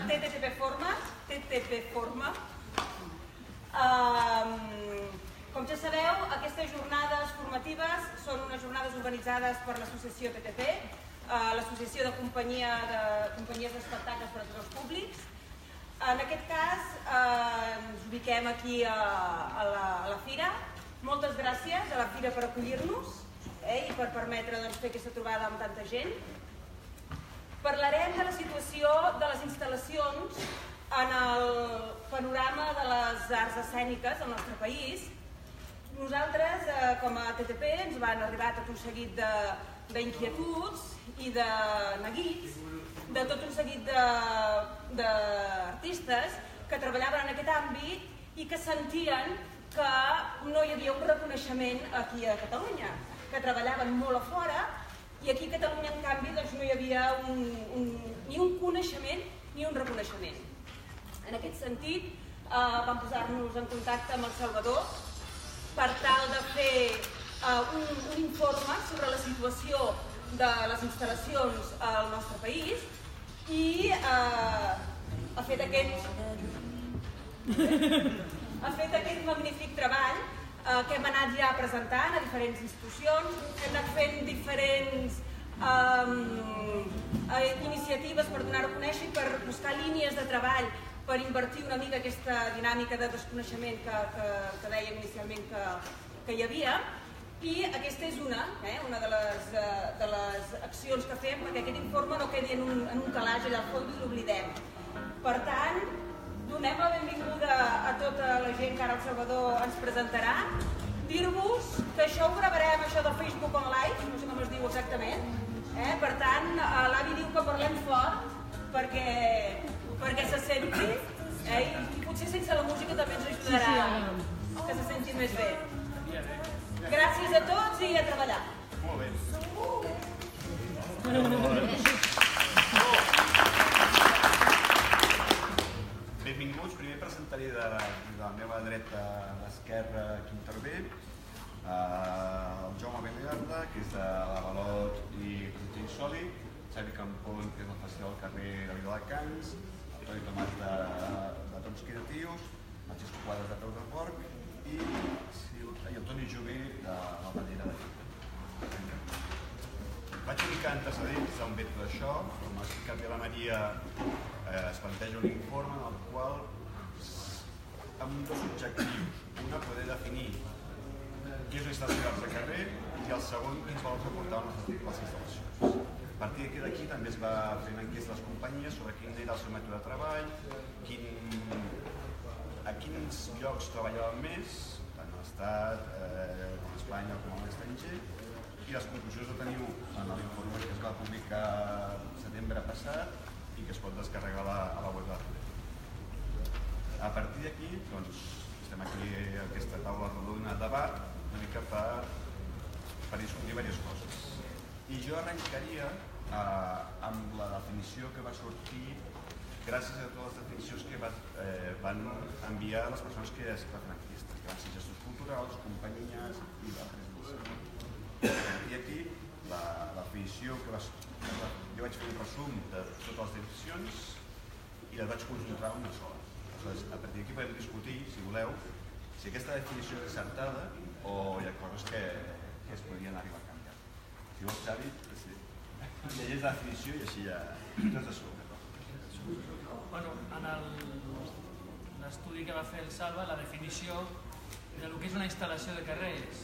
TTP Forma. Com ja sabeu, aquestes jornades formatives són unes jornades organitzades per l'associació TTP, l'associació de companyies d'espectacles per a tots els públics. En aquest cas, ens ubiquem aquí a la Fira. Moltes gràcies a la Fira per acollir-nos i per permetre fer aquesta trobada amb tanta gent. Parlarem de la situació de les instal·lacions en el panorama de les arts escèniques al nostre país. Nosaltres, com a TTP, ens van arribar tot un seguit d'inquietuds i de neguits de tot un seguit d'artistes que treballaven en aquest àmbit i que sentien que no hi havia un reconeixement aquí a Catalunya, que treballaven molt a fora i aquí a Catalunya, en canvi, no hi havia ni un coneixement ni un reconeixement. En aquest sentit, vam posar-nos en contacte amb el Salvador per tal de fer un informe sobre la situació de les instal·lacions al nostre país i ha fet aquest magnífic treball que hem anat ja presentant a diferents institucions, hem anat fent diferents iniciatives per donar-ho a conèixer i per buscar línies de treball per invertir una mica aquesta dinàmica de desconeixement que dèiem inicialment que hi havia. I aquesta és una de les accions que fem perquè aquest informe no quedi en un calaix allà al fons i l'oblidem. Per tant, donem la benvinguda a tota la gent que ara el Salvador ens presentarà. Dir-vos que això ho gravarem, això de Facebook on Live, no sé com es diu exactament. Per tant, l'avi diu que parlem fort perquè se senti i potser sense la música també ens ajudarà que se sentin més bé. Gràcies a tots i a treballar. Molt bé. Benvinguts. Primer presentaré de la meva dreta a l'esquerra qui intervé, el Jaume Bengarda, que és de l'Avalot i Continu Sòlid, Xavi Campón, que és del Festival del Carrer de Viladecans, Toni Tomàs de Tons Creatius, Francesco Quadres de Peus de Porc i el Toni Jové de la Bandera de Lleida. Vaig una mica antecedents d'on ve tot això. Com ha explicat bé la Maria, es planteja un informe en el qual, amb dos objectius. Una, poder definir què és una instal·lació d'arts de carrer i el segon, quins valors aportaven les instal·lacions. A partir d'aquí també es va fer una enquesta a les companyies sobre quin era el seu mètode de treball, a quins llocs treballaven més, tant a l'Estat, a Espanya com a l'estranger, i les conclusions ho teniu en l'informe que es va publicar el setembre passat i que es pot descarregar a la web de la FED. A partir d'aquí, estem aquí a aquesta taula rodona de debat, una mica per discutir diverses coses. I jo arrencaria amb la definició que va sortir gràcies a totes les definicions que van enviar les persones que es van fer enquestes, que van ser gestors culturals, companyies i d'altres. I aquí la definició que jo vaig fer un resum de totes les definicions i les vaig concentrar en una sola. Aleshores, a partir d'aquí podem discutir, si voleu, si aquesta definició és encertada o hi ha coses que es podrien arribar a canviar. Si vols, Xavi, llegeix la definició i així ja tens de sobre. En l'estudi que va fer el Salva, la definició del que és una instal·lació de carrer és: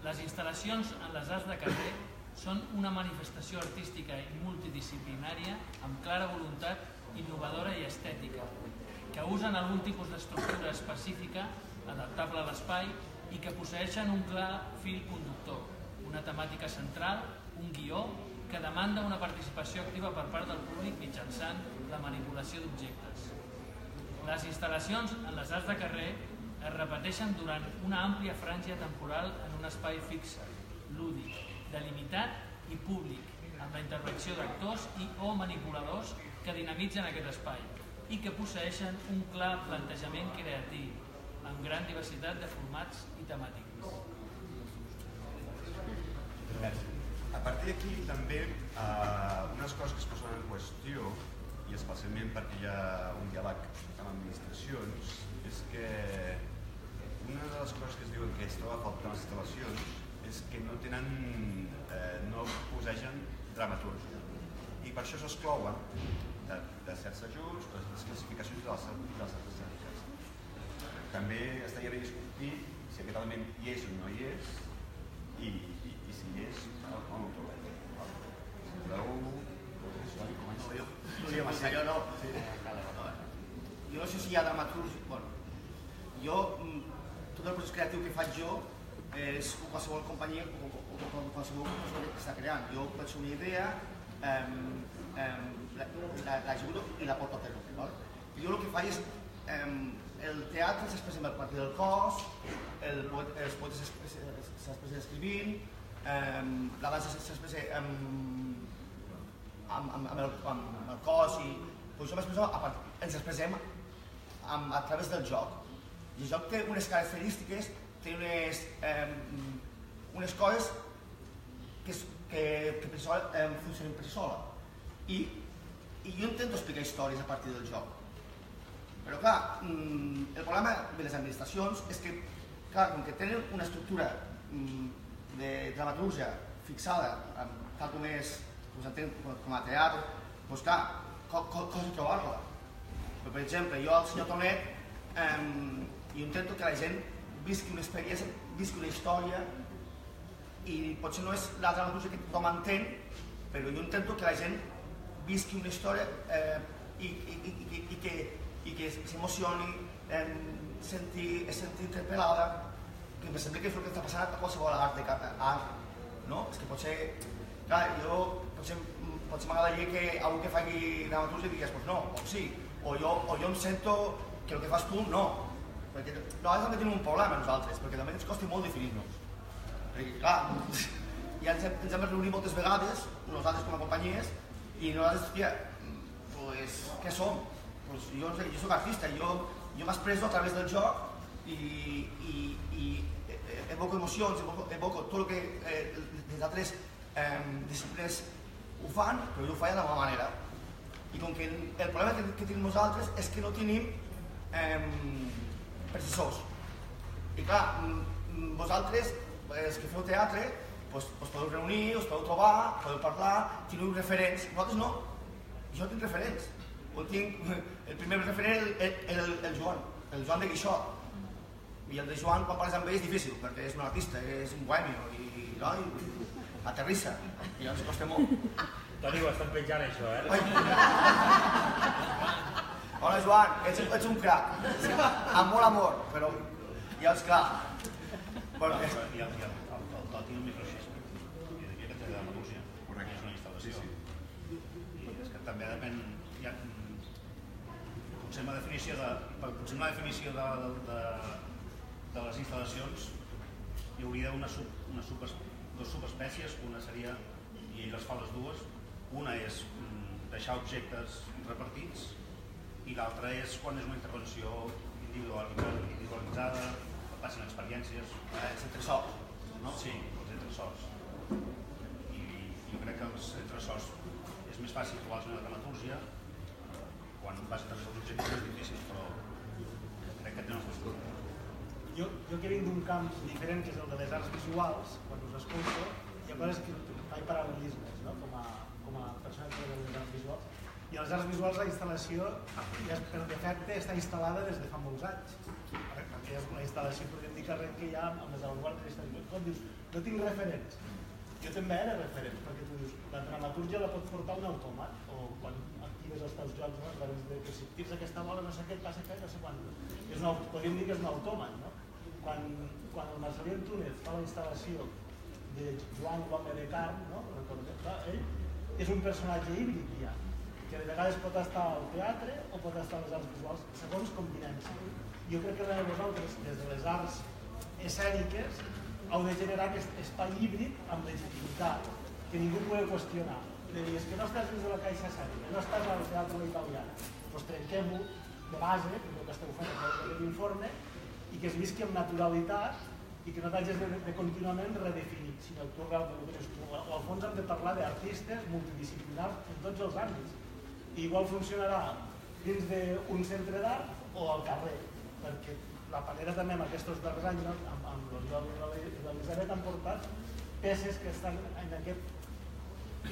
les instal·lacions en les arts de carrer són una manifestació artística i multidisciplinària amb clara voluntat innovadora i estètica, que usen algun tipus d'estructura específica adaptable a l'espai i que posseeixen un clar fil conductor, una temàtica central, un guió que demanda una participació activa per part del públic mitjançant la manipulació d'objectes. Les instal·lacions en les arts de carrer es repeteixen durant una àmplia franja temporal en un espai fixe, lúdic, delimitat i públic, amb la intervenció d'actors o manipuladors que dinamitzen aquest espai i que posseeixen un clar plantejament creatiu, amb gran diversitat de formats i temàtics. Gràcies. A partir d'aquí també unes coses que es posen en qüestió i especialment perquè hi ha un diàleg amb administracions, és que una de les coses que es diuen que es troba a faltar les instal·lacions és que no tenen, no possegen dramaturgia. I per això s'exclouen de certs ajuts, de les classificacions de les certificats. També estaria bé discutir si aquest element hi és o no hi és, i si hi és, on ho trobem. Si voleu... Jo no sé si hi ha dramaturgia. Jo, tot el procés creatiu que faig jo és qualsevol companyia o qualsevol persona que està creant. Jo vaig fer una idea, l'ajudo i la porto a terme. Jo el que faig és el teatre s'expressa a partir del cos, els poetes s'expressen escrivint, la dansa s'expressa amb el cos i ens expressem a través del joc. I el joc té unes característiques, té unes coses que per això funcionen per si sola. I jo intento explicar històries a partir del joc. Però clar, el problema de les administracions és que, clar, com que tenen una estructura de dramaturgia fixada, tal com és, com a teatre, doncs clar, costa trobar-la. Per exemple, jo al senyor Tonet jo intento que la gent visqui una experiència, visqui una història, i potser no és la dramaturgia que tothom entén, però jo intento que la gent visqui una història i que s'emocioni, es senti interpel·lada, que em sembla que és el que està passant a qualsevol art, no? És que potser, clar, potser m'agradaria que algú que faci dramaturgia digués, doncs no, o sí, o jo em sento que el que fas tu no, perquè nosaltres també tenim un problema nosaltres, perquè també ens costa molt definir-nos, perquè clar, ja ens hem reunit moltes vegades, nosaltres com a companyies, i nosaltres, hòstia, doncs què som? Jo soc artista, jo m'expresso a través del joc i evoco emocions, evoco tot el que les altres disciplines ho fan, però jo ho faig de la meva manera. I com que el problema que tenim nosaltres és que no tenim precisors. I clar, vosaltres, els que feu teatre, us podeu reunir, us podeu trobar, podeu parlar, teniu referents. Nosaltres no, jo tinc referents. El primer referent el Joan de Guixot. I el de Joan, quan parles amb ell, és difícil, perquè és un artista, és un bohemio, i aterrissa, i ens costa molt. Toni, ho estan penjant, això, Hola, Joan, ets un crac, amb molt amor, però ja és clar. I el Toti el microxisme, i d'aquí que té dramaturgia, és una instal·lació. I és que també depèn, potser una definició de les instal·lacions hi hauria dues subespècies, una seria, i ell les fa les dues, una és deixar objectes repartits i l'altra és quan és una intervenció individualitzada, que passin experiències. Els entresòls, no? Sí, els entresòls. I jo crec que els entresòls és més fàcil trobar-los en la dramatúrgia, quan vas a través dels objectes és difícil, però crec que tenen els dos. Jo que vinc d'un camp diferent, que és el de les arts visuals, quan us escolto, hi ha coses que faig paral·lelismes, no? com a persona que ve de les arts visuals. I a les arts visuals la instal·lació, per defecte, està instal·lada des de fa molts anys. Perquè és una instal·lació, podríem dir que hi ha amb les avantguardes. Com dius, no tinc referents. Jo també era referent, perquè tu dius, la dramatúrgia la pot portar un automat, o quan actives els teus jocs, no? A través de que si tires aquesta bola no sé què, passa què, no sé quan. Podríem dir que és un autòmat, no? Quan el Marcelí Antúnez fa la instal·lació de Joan l'home de carn, no? Ell és un personatge híbrid ja, que de vegades pot estar al teatre o pot estar a les arts visuals, segons com vinem. Jo crec que vosaltres, des de les arts escèniques, heu de generar aquest espai híbrid amb legitimitat, que ningú pugui qüestionar. És que no estàs dins de la caixa escènica, no estàs al teatre italià. Doncs trenquem-ho de base, que és el que esteu fent a través d'aquest informe, i que es visqui amb naturalitat i que no t'hagis de contínuament redefinir, sinó que tu, al fons hem de parlar d'artistes multidisciplinars en tots els àmbits. igual funcionarà dins d'un centre d'art o al carrer, perquè la Panera també en aquests darrers anys, amb l'Oriol i l'Elisabet, han portat peces que estan en aquest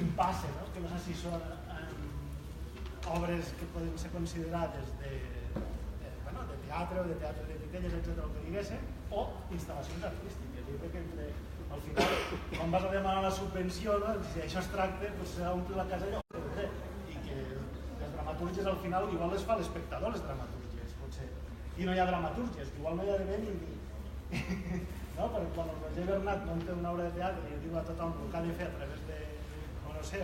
impasse, que no sé si són obres que poden ser considerades de teatre o de teatre de titelles, etc., el que diguéssim, o instal·lacions artístiques. Jo crec que al final, quan vas a demanar la subvenció, si això es tracta, s'ha d'omplir la casella i que les dramatúrgies al final igual les fa l'espectador, les dramatúrgies, potser. I no hi ha dramatúrgies, que igual no hi ha d'haver ningú. Perquè quan el Roger Bernat munta una obra de teatre i diu a tothom el que ha de fer a través de, no sé,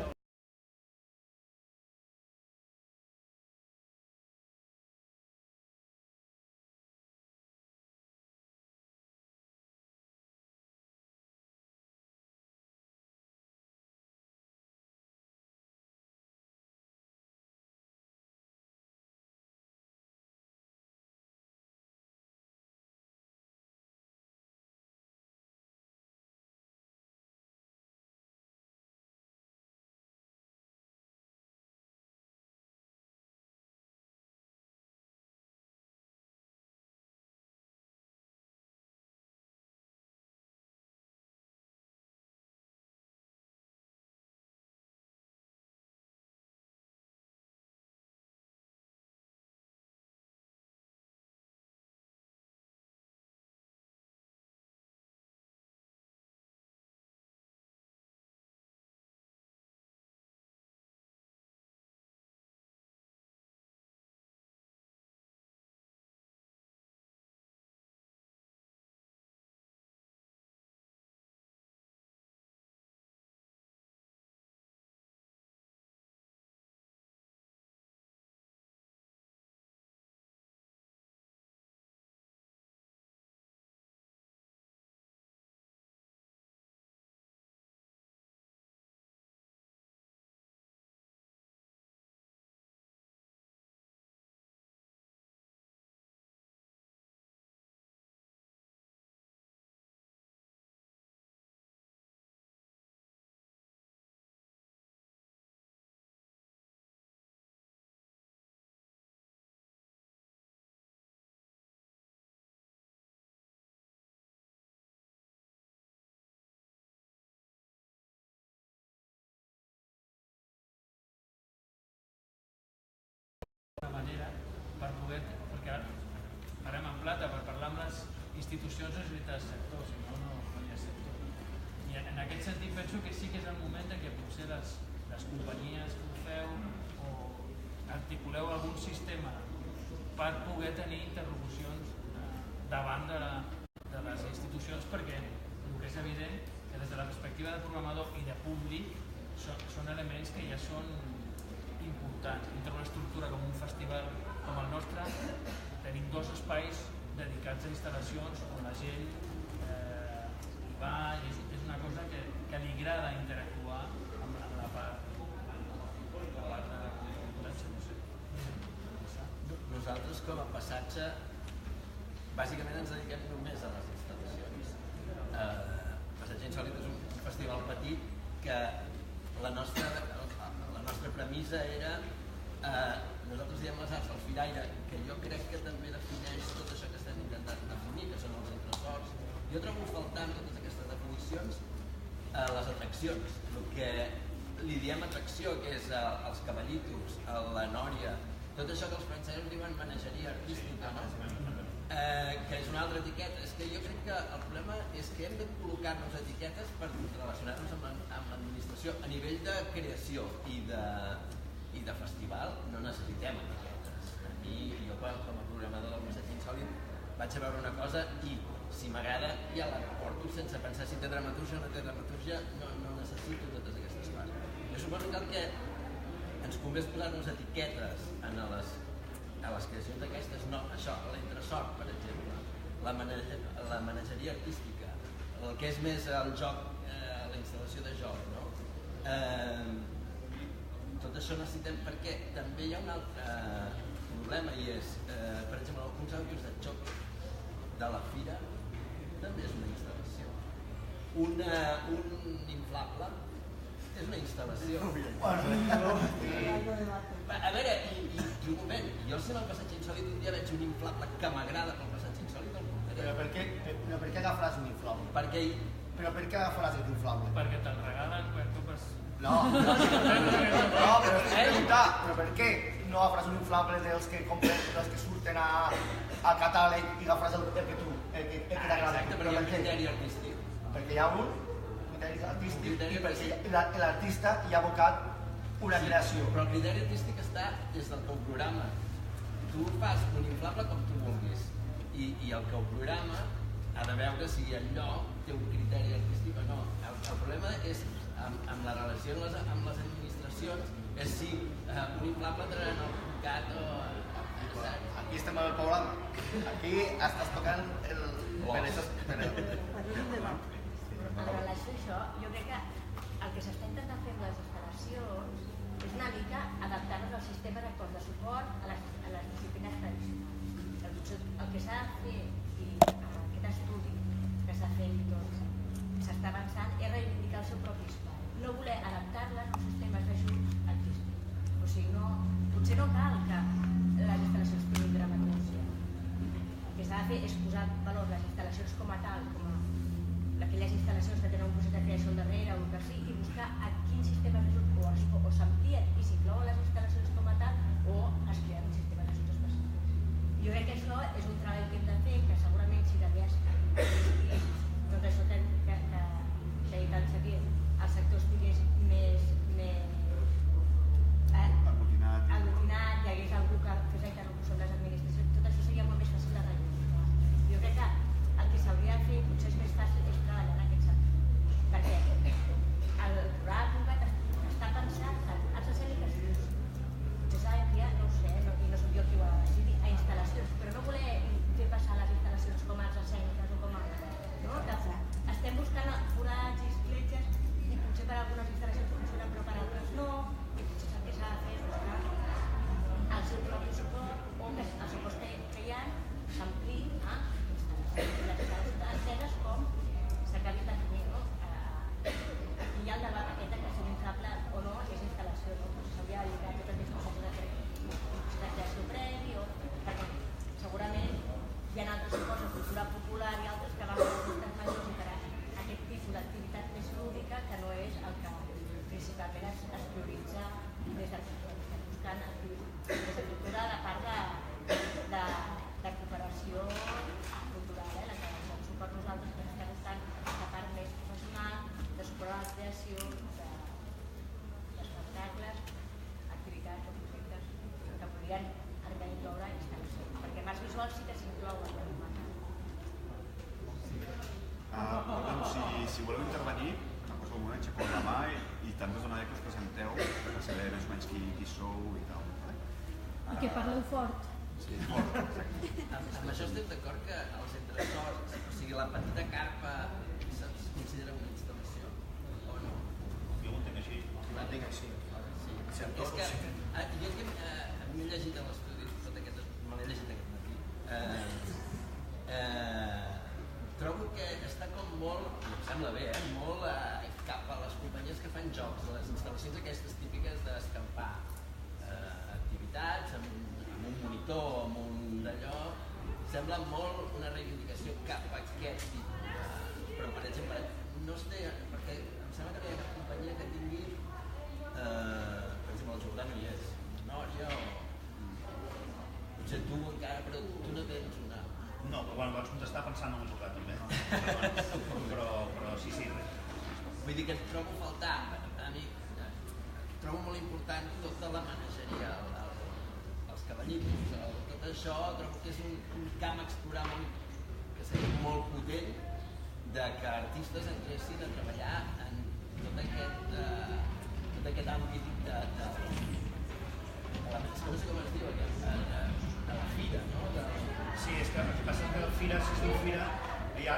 manera per poder, perquè farem en plata per parlar amb les institucions o societats del sector, si no, no hi ha sector. I en aquest sentit penso que sí que és el moment en què potser les companyies que ho feu o articuleu algun sistema per poder tenir interlocucions davant de les institucions, perquè el que és evident que des de la perspectiva del programador i de públic són elements que ja són importants. Dintre una estructura com un festival com el nostre tenim dos espais dedicats a instal·lacions on la gent hi va i és una cosa que li agrada interactuar amb la part Nosaltres com a Passatge bàsicament ens dediquem només a les instal·lacions. Passatge Insòlit és un festival petit que la nostra premissa era nosaltres diem les arts al Firaire, que jo crec que també defineix tot això que estem intentant definir, que són els entresòls. Jo trobo faltant totes aquestes definicions les atraccions, el que li diem atracció, que és els cavallitos, la nòria, tot això que els francesos diuen manegeria artística, que és una altra etiqueta. És que jo crec que el problema és que hem de col·locar-nos etiquetes per relacionar-nos amb l'administració. A nivell de creació i de festival no necessitem etiquetes. A mi, jo com a programador del Passatge Insòlit vaig a veure una cosa i si m'agrada ja la porto sense pensar si té dramatúrgia o no té dramatúrgia, no necessito totes aquestes coses. Jo suposo que el que ens convé és posar-nos etiquetes a les creacions d'aquestes, no, això, l'entresort, per exemple, la manegeria artística, el que és més el joc, la instal·lació de joc, no? Tot això necessitem perquè també hi ha un altre problema i és, per exemple, alguns àudios de xoc de la fira també és una instal·lació. Un inflable és una instal·lació. A veure, i un moment, jo si al Passeig Insòlit un dia veig un inflable que m'agrada pel Passeig Insòlit, el portaré. Però per què agafaràs un inflable? Perquè Però per què agafaràs aquest inflable? Perquè te'l regalen quan tu vas... No, però estic preguntant, però per què no agafaràs un inflable dels que compren, dels que surten a catàleg i agafaràs el que tu, el que t'agrada? Exacte, però hi ha un criteri artístic. Perquè hi ha un criteri artístic i Criteri perquè l'artista hi ha abocat una creació. Però el criteri artístic està des del teu programa. Tu fas un inflable com tu vulguis i el que ho programa ha de veure si allò té un criteri artístic o no. El problema és amb la relació amb les administracions és si un inflable entrarà en el CAT o... Aquí estem amb el programa. Aquí estàs tocant el... En relació a això, jo crec que el que s'està intentant fer amb les instal·lacions és una mica adaptar-nos al sistema de cos de suport a les disciplines tradicionals. El que s'ha de fer, i aquest estudi que s'ha fet i tot, s'està avançant, és reivindicar el seu propi espai. No voler adaptar-les als sistemes d'ajuts artístics. O sigui, potser no cal que les instal·lacions tinguin dramatúrgia. El que s'ha de fer és posar en valor les instal·lacions com a tal, com aquelles instal·lacions que tenen un procés de creació al darrere o el que sigui, i buscar a quins sistemes d'ajut o s'amplien i s'inclouen les instal·lacions com a tal o es creen un sistema d'ajut específic. Jo crec que això és un treball que hem de fer, que segurament si d'haver doncs això que ha dit el Xavier, el sector estigués més aglutinat, hi hagués algú que fes la interlocució amb les administracions, tot això seria molt més fàcil de reivindicar. Jo crec que el que s'hauria de fer potser és més fàcil és treballar en aquest sentit, perquè el programa està pensat en arts escèniques i potser s'ha d'enviar, no ho sé, i no soc jo qui ho ha de decidir, a instal·lacions, però no voler fer passar les instal·lacions com a arts escèniques o com a... No? Que estem buscant forats i escletxes i potser per algunes instal·lacions funcionen però per altres no, i potser el que s'ha de fer és buscar el seu propi suport o que els suports que hi ha s'ampliïn a instal·lacions enteses com s'acabi de definir, no? Aquí hi ha el debat aquest que si un inflable o no és instal·lació, no? S'hauria de lligar tot aquest procés de creació previ o... perquè segurament hi ha altres suports de cultura popular i altres que van per festes majors i per aquest tipus d'activitat més lúdica que no és el que principalment es prioritza des de cultura. Estem buscant des de cultura la part de cooperació cultural, la que ens suport nosaltres, que estem buscant la part més professional, de suport a la creació, d'espectacles, activitats o projectes que podrien arribar a incloure instal·lacions, perquè en arts visuals sí que s'inclouen. Si voleu intervenir, en qualsevol moment aixeceu la mà i també us donaré que us presenteu per saber més o menys qui sou i tal. I que parleu fort. Sí, fort, exacte. Amb això estem d'acord que els entresorts, o sigui, la petita carpa se'ns considera una instal·lació, o no? Jo ho entenc així. L'entenc així. Sí, és que jo m'he llegit a l'estudi, tot aquest, me l'he llegit aquest matí. Trobo que està com molt, em sembla bé, molt cap a les companyies que fan jocs, les instal·lacions aquestes típiques d'escampar activitats amb un monitor, amb un d'allò, sembla molt una reivindicació cap a aquest tipus. Però, per exemple, no es té, perquè em sembla que no hi ha cap companyia que tingui, per exemple, el Jordà no hi és, Nòria o... Potser tu encara, però tu no tens una... No, però quan vaig contestar pensant en el Jordà també. Però sí, res. Vull dir que trobo a faltar, a mi, trobo molt important tota la manageria, els cavallitos, tot això, trobo que és un camp a explorar que seria molt potent de que artistes entressin a treballar en tot aquest àmbit de no sé com es diu, de la fira, no? Sí, és que el que passa és que la fira, si es diu fira, hi ha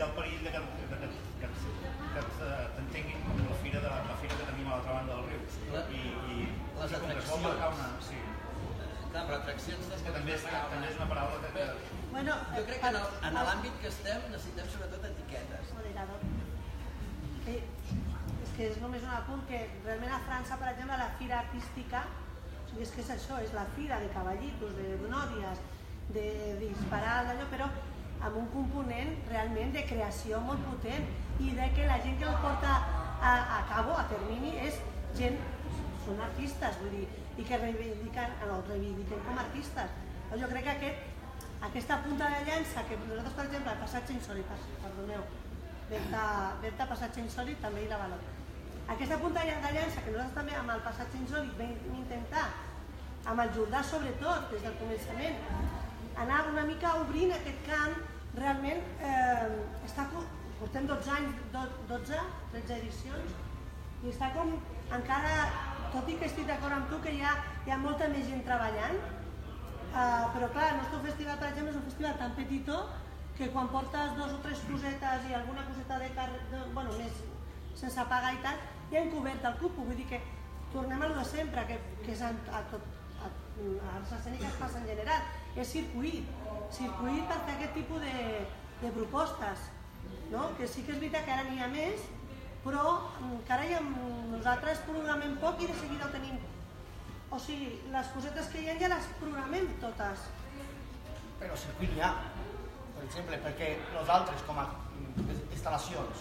el perill que t'entenguin com la fira que tenim a l'altra banda del riu. I les com que es vol marcar una... Sí. Clar, però atraccions... Que també és una paraula que... Bueno, jo crec que en l'àmbit que estem necessitem sobretot etiquetes. Moderador. És que és només un apunt que realment a França, per exemple, la fira artística, o i és que és això, és la fira de cavallitos, de nòvies, de disparar d'allò, però amb un component realment de creació molt potent i de que la gent que el porta a cabo, a termini, és gent, són artistes, vull dir, i que reivindiquen com a artistes. Jo crec que aquesta punta de llança, que nosaltres, per exemple, el passatge insòlit, perdoneu, Berta Passatge Insòlit també hi la valor. Aquesta punta de llança que nosaltres també amb el passatge insòlit vam intentar, amb el Jordà sobretot, des del començament, anar una mica obrint aquest camp, realment portem 12 anys, 13 edicions, i està com encara, tot i que estic d'acord amb tu que hi ha molta més gent treballant, però clar, el nostre festival, per exemple, és un festival tan petitó que quan portes 2 o 3 cosetes i alguna coseta més sense pagar i tal, ja hem cobert el cupo. Vull dir que tornem a lo de sempre, que és a les escèniques passa en general, és circuit per fer aquest tipus de propostes, que sí que és veritat que ara n'hi ha més, però encara nosaltres programem poc i de seguida ho tenim. O sigui, les cosetes que hi ha ja les programem totes. Però circuit n'hi ha. Per exemple, perquè nosaltres com a instal·lacions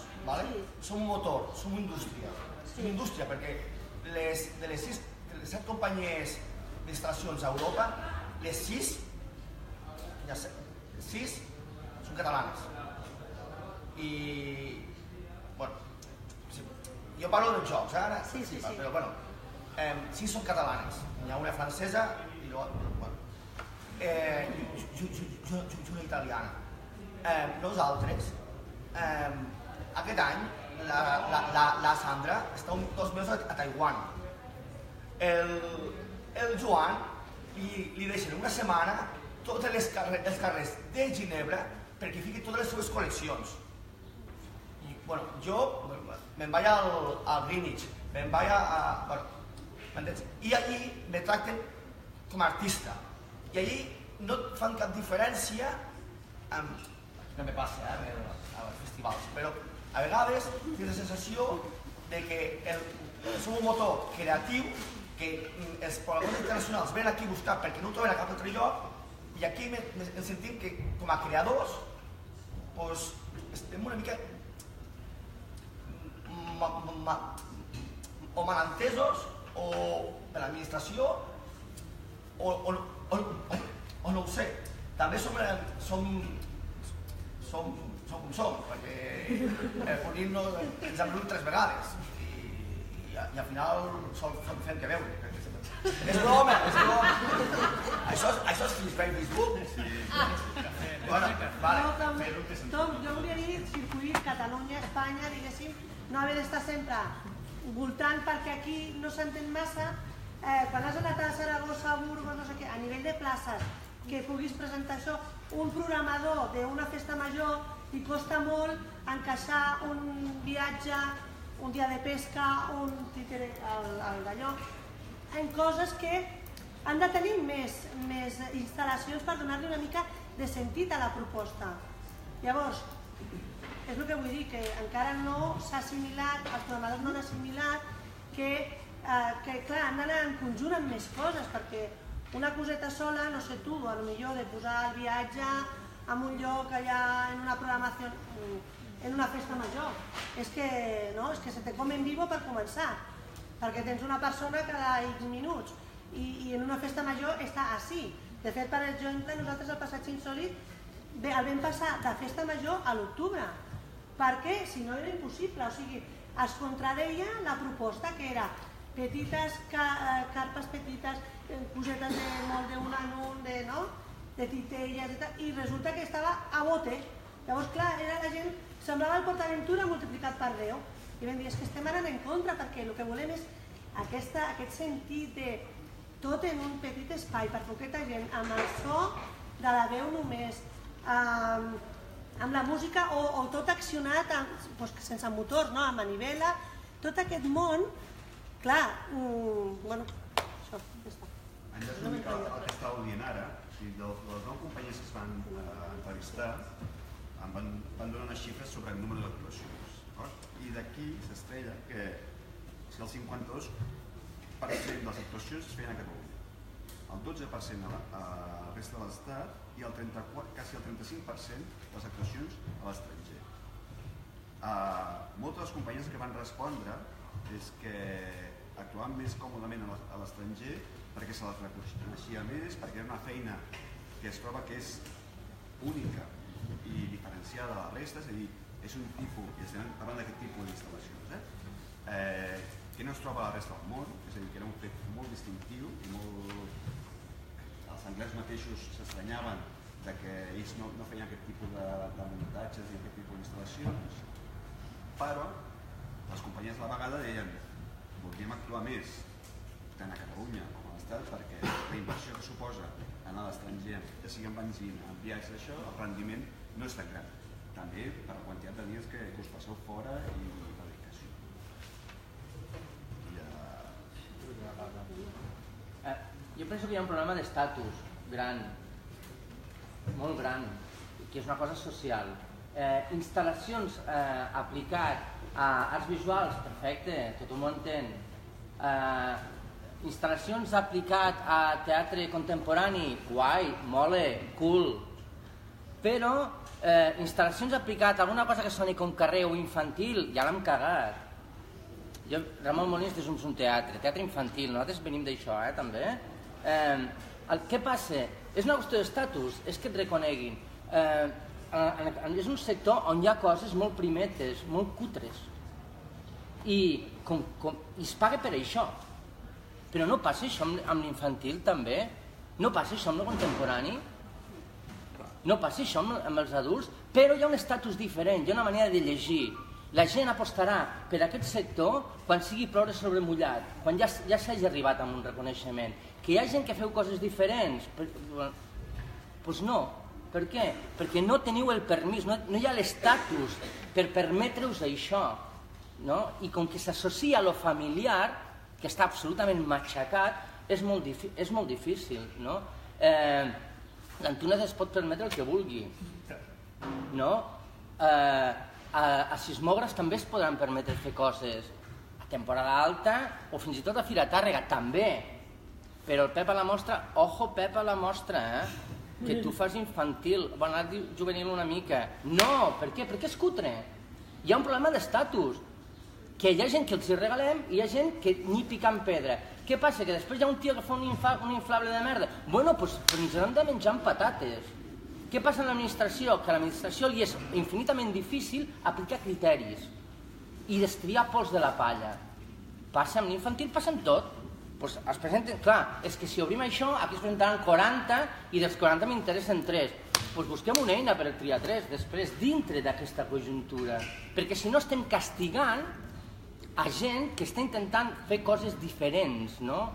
som un motor, som indústria. Som indústria perquè de les 7 companyies d'instal·lacions a Europa, les 6 són catalanes. I, jo parlo dels jocs ara, però 6 són catalanes. Hi ha una francesa i una italiana. Nosaltres, aquest any, la Sandra està 2 mesos a Taiwan. El Joan li deixen una setmana tots els carrers de Ginebra perquè fiqui totes les seves col·leccions. Jo me'n vaig al Greenwich, me'n vaig a... I allí me tracten com a artista. I allí no et fan cap diferència amb... No me passa als festivals, però a vegades tens la sensació que som un motor creatiu que els programadors internacionals venen aquí a buscar perquè no ho troben a cap altre lloc i aquí ens sentim que com a creadors estem una mica o malentesos o de l'administració o no ho sé. També som com som, perquè el Bonin ens ha venut 3 vegades i al final sol fem que veure. És broma, és broma. Això és Facebook. Tom, jo volia dir circuit Catalunya, Espanya, diguéssim, no haver d'estar sempre voltant perquè aquí no s'entén massa. Quan has anat a Saragossa, Burgos, no sé què, a nivell de places, que puguis presentar això, un programador d'una festa major li costa molt encaixar un viatge, un dia de pesca, un títere d'allò, en coses que han de tenir més instal·lacions per donar-li una mica de sentit a la proposta. Llavors, és el que vull dir, que encara no s'ha assimilat, els programadors no han assimilat que clar, han d'anar en conjunt amb més coses, perquè una coseta sola, no sé tu, potser de posar el viatge en un lloc allà en una programació, en una festa major. És que se te come en vivo per començar, perquè tens una persona cada X minuts i en una festa major està així. De fet, per exemple, nosaltres el passatge insòlit el vam passar de festa major a l'octubre, perquè si no era impossible, o sigui, es contradeia la proposta que era petites carpes petites, cosetes de molt d'un en un, de titelles i tal, i resulta que estava a bote. Llavors, clar, era la gent, semblava el PortAventura multiplicat per 10. I vam dir, és que estem anant en contra, perquè el que volem és aquest sentit de tot en un petit espai, per poqueta gent, amb el so de la veu només, amb la música o tot accionat sense motors, amb manivela, tot aquest món, clar, això, ja està. Enllaç una mica el que estàveu dient ara, de les 9 companyies que es van entrevistar van donar unes xifres sobre el número d'actuacions. I d'aquí s'estrella que el 52% de les actuacions es feien a Catalunya. el 12% a la resta de l'Estat i quasi el 35% les actuacions a l'estranger. Moltes de les companyies que van respondre és que actuaven més còmodament a l'estranger perquè se les reconeixia més, perquè era una feina que es troba que és única i diferenciada de la resta, és a dir, és un tipus, i estem parlant d'aquest tipus d'instal·lacions, que no es troba a la resta del món, és a dir, que era un fet molt distintiu i molt... Els anglesos mateixos s'estranyaven que ells no feien aquest tipus de muntatges i aquest tipus d'instal·lacions, però les companyies a la vegada deien voldríem actuar més tant a Catalunya com a l'Estat perquè la inversió que suposa anar a l'estranger, ja sigui en benzina, en viatges, això, el rendiment no és tan gran. També per la quantitat de dies que us passeu fora i la dedicació. Jo penso que hi ha un problema d'estatus gran, molt gran, que és una cosa social. Instal·lacions aplicat a arts visuals, perfecte, tothom ho entén. Instal·lacions aplicat a teatre contemporani, guai, mole, cool. Però instal·lacions aplicat a alguna cosa que soni com carrer o infantil, ja l'hem cagat. Ramon Molins és un teatre infantil, nosaltres venim d'això, també. Què passa? És una qüestió d'estatus, és que et reconeguin. És un sector on hi ha coses molt primetes, molt cutres, i es paga per això. Però no passa això amb l'infantil també? No passa això amb el contemporani? No passa això amb els adults? Però hi ha un estatus diferent, hi ha una manera de llegir. La gent apostarà per aquest sector quan sigui ploure sobre mullat, quan ja s'hagi arribat a un reconeixement. Que hi ha gent que feu coses diferents? Doncs no. Per què? Perquè no teniu el permís, no hi ha l'estatus per permetre-us això. I com que s'associa a lo familiar, que està absolutament matxacat, és molt difícil. L'Antúnez es pot permetre el que vulgui. A Sismògrafs també es podran permetre fer coses a temporada alta o fins i tot a Fira Tàrrega, també. Però el Pep a la Mostra, ojo Pep a la Mostra, que tu fas infantil, bon, ara diu juvenil una mica. No, per què? Perquè és cutre. Hi ha un problema d'estatus, que hi ha gent que els hi regalem i hi ha gent que ni picant pedra. Què passa? Que després hi ha un tio que fa un inflable de merda? Bueno, doncs ens hem de menjar amb patates. Què passa amb l'administració? Que a l'administració li és infinitament difícil aplicar criteris i destriar pols de la palla. Passa amb l'infantil, passa amb tot. Es presenten, clar, és que si obrim això, aquí es presentaran 40 i dels 40 m'interessen 3. Doncs busquem una eina per triar 3 després, dintre d'aquesta conjuntura. Perquè si no estem castigant a gent que està intentant fer coses diferents, no?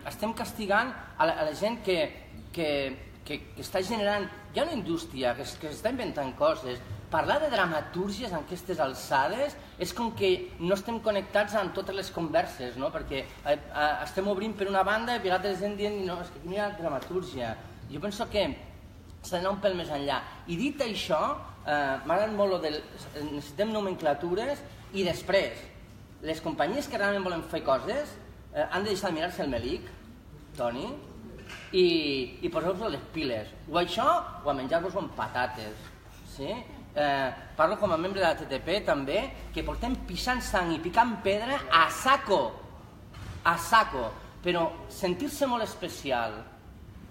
Estem castigant a la gent que està generant... Hi ha una indústria que s'està inventant coses. Parlar de dramatúrgies en aquestes alçades és com que no estem connectats amb totes les converses, no? Perquè estem obrint per una banda i l'altra gent dient no, és que aquí no hi ha dramatúrgia. Jo penso que s'ha d'anar un pèl més enllà. I dit això, m'agrada molt el de necessitem nomenclatures i després, les companyies que realment volen fer coses han de deixar de mirar-se el melic, Toni, i posar-vos les piles. O això o a menjar-vos amb patates. Sí? Parlo com a membre de la TTP també, que portem pixant sang i picant pedra a saco, però sentir-se molt especial,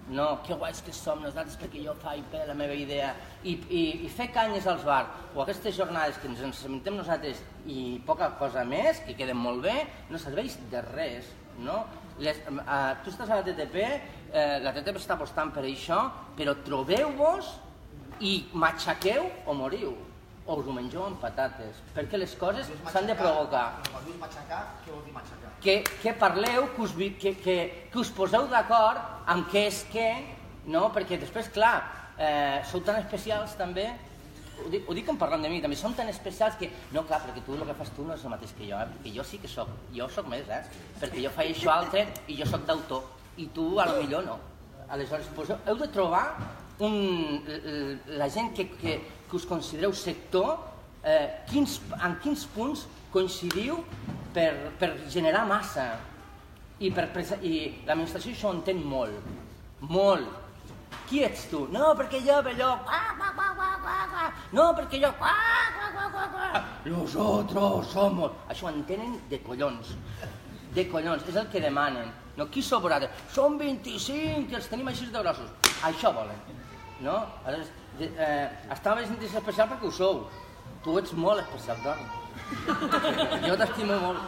no, que guais que som nosaltres perquè jo faig la meva idea, i fer canyes als bars, o aquestes jornades que ens assentem nosaltres i poca cosa més, que queden molt bé, no serveix de res, no? Tu estàs a la TTP està apostant per això, però trobeu-vos i matxaqueu o moriu, o us ho mengeu amb patates, perquè les coses s'han de provocar. Quan dius matxacar, què vol dir matxacar? Que parleu, que us poseu d'acord amb què és què, no? Perquè després, clar, sou tan especials també, ho dic com parlant de mi, també som tan especials que, no, clar, perquè tu el que fas tu no és el mateix que jo, perquè jo sí que soc, jo soc més, perquè jo faig això altre i jo soc d'autor, i tu a lo millor no. Aleshores, heu de trobar la gent que us considereu sector, en quins punts coincidiu per generar massa. I l'administració això ho entén molt, molt. Qui ets tu? No, perquè jo allò... No, perquè jo... Nosotros somos... Això ho entenen de collons. De collons, és el que demanen. No, qui sou vosaltres? Som 25, que els tenim així de grossos. Això volen. No? Està més especial perquè ho sou. Tu ets molt especial, Toni. Jo t'estimo molt.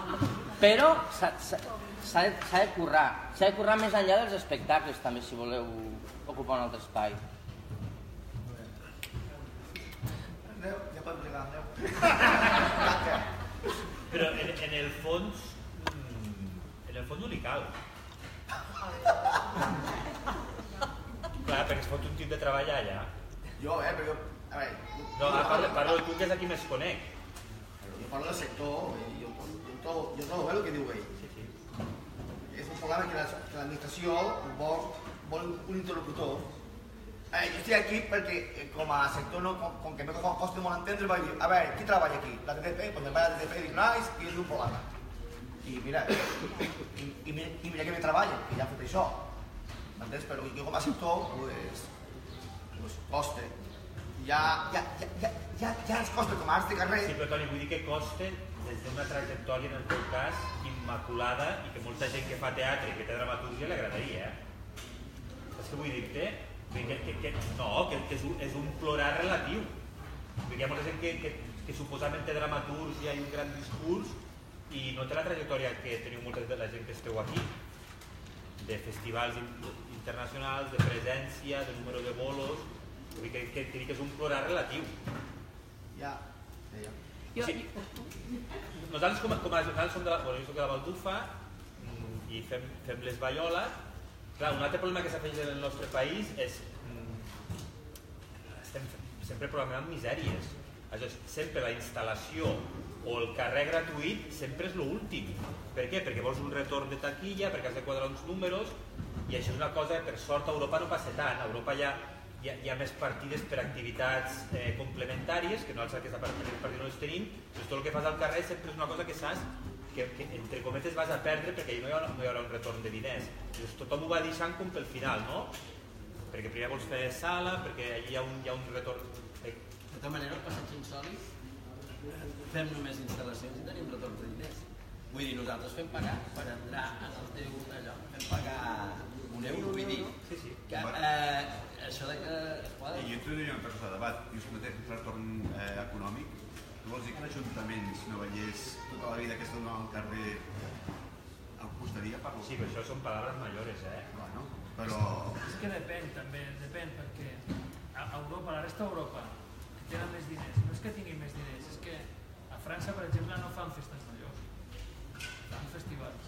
Però s'ha de currar. S'ha de currar més enllà dels espectacles, també, si voleu ocupar un altre espai. Ja pot plegar, Però en el fons no li cal. Clar, perquè es fot un tip de treball allà. Jo, però jo... A veure... No, parlo de tu, que és a qui més conec. Jo parlo del sector, jo trobo bé el que diu ell. És un problema que l'administració vol un interlocutor. Jo estic aquí perquè com a sector, com que me costa molt entendre, vaig dir, a veure, qui treballa aquí? La TTP? Quan em vaig a la TTP dic, nice, i és un problema. I mira que me treballa, que ja ha fet això. M'entens? Però jo com a sector, pues costa. Ja ens costa com a arts de carrer. Sí, però Toni, vull dir que costa des d'una trajectòria, en el teu cas, immaculada, i que molta gent que fa teatre i que té dramaturgia li agradaria, Saps què vull dir-te? No, que és un plorar relatiu. Perquè hi ha molta gent que suposadament té dramaturgia i un gran discurs i no té la trajectòria que teniu molta de la gent que esteu aquí, de festivals internacionals, de presència, de número de bolos. Vull dir que és un plorar relatiu. Ja. Nosaltres com a nacionals som de la Baldufa i fem les balloles. Clar, un altre problema que s'afegeix en el nostre país és estem sempre programant misèries. Sempre la instal·lació o el carrer gratuït sempre és l'últim. Per què? Perquè vols un retorn de taquilla, perquè has de quadrar uns números, i això és una cosa que per sort a Europa no passa tant. A Europa hi ha més partides per activitats complementàries, que nosaltres aquesta partida no les tenim, però tot el que fas al carrer sempre és una cosa que saps que entre cometes vas a perdre perquè no hi haurà un retorn de diners. Tothom ho va deixant com pel final, no? Perquè primer vols fer sala, perquè allí hi ha un retorn. De tota manera, el Passeig Insòlit fem només instal·lacions i tenim retorn de diners. Vull dir, nosaltres fem pagar per entrar en el teu allò, fem pagar €1, vull dir que això de que... I jo introduiria una cosa de debat, i us cometem un retorn econòmic. Tu vols dir que l'Ajuntament, si no veiés tota la vida que es dona al carrer, el costaria per... Sí, però això són paraules majores, Bueno, però... És que depèn, també, perquè a Europa, la resta d'Europa, que tenen més diners, no és que tinguin més diners, és que a França, per exemple, no fan festes majors, fan festivals.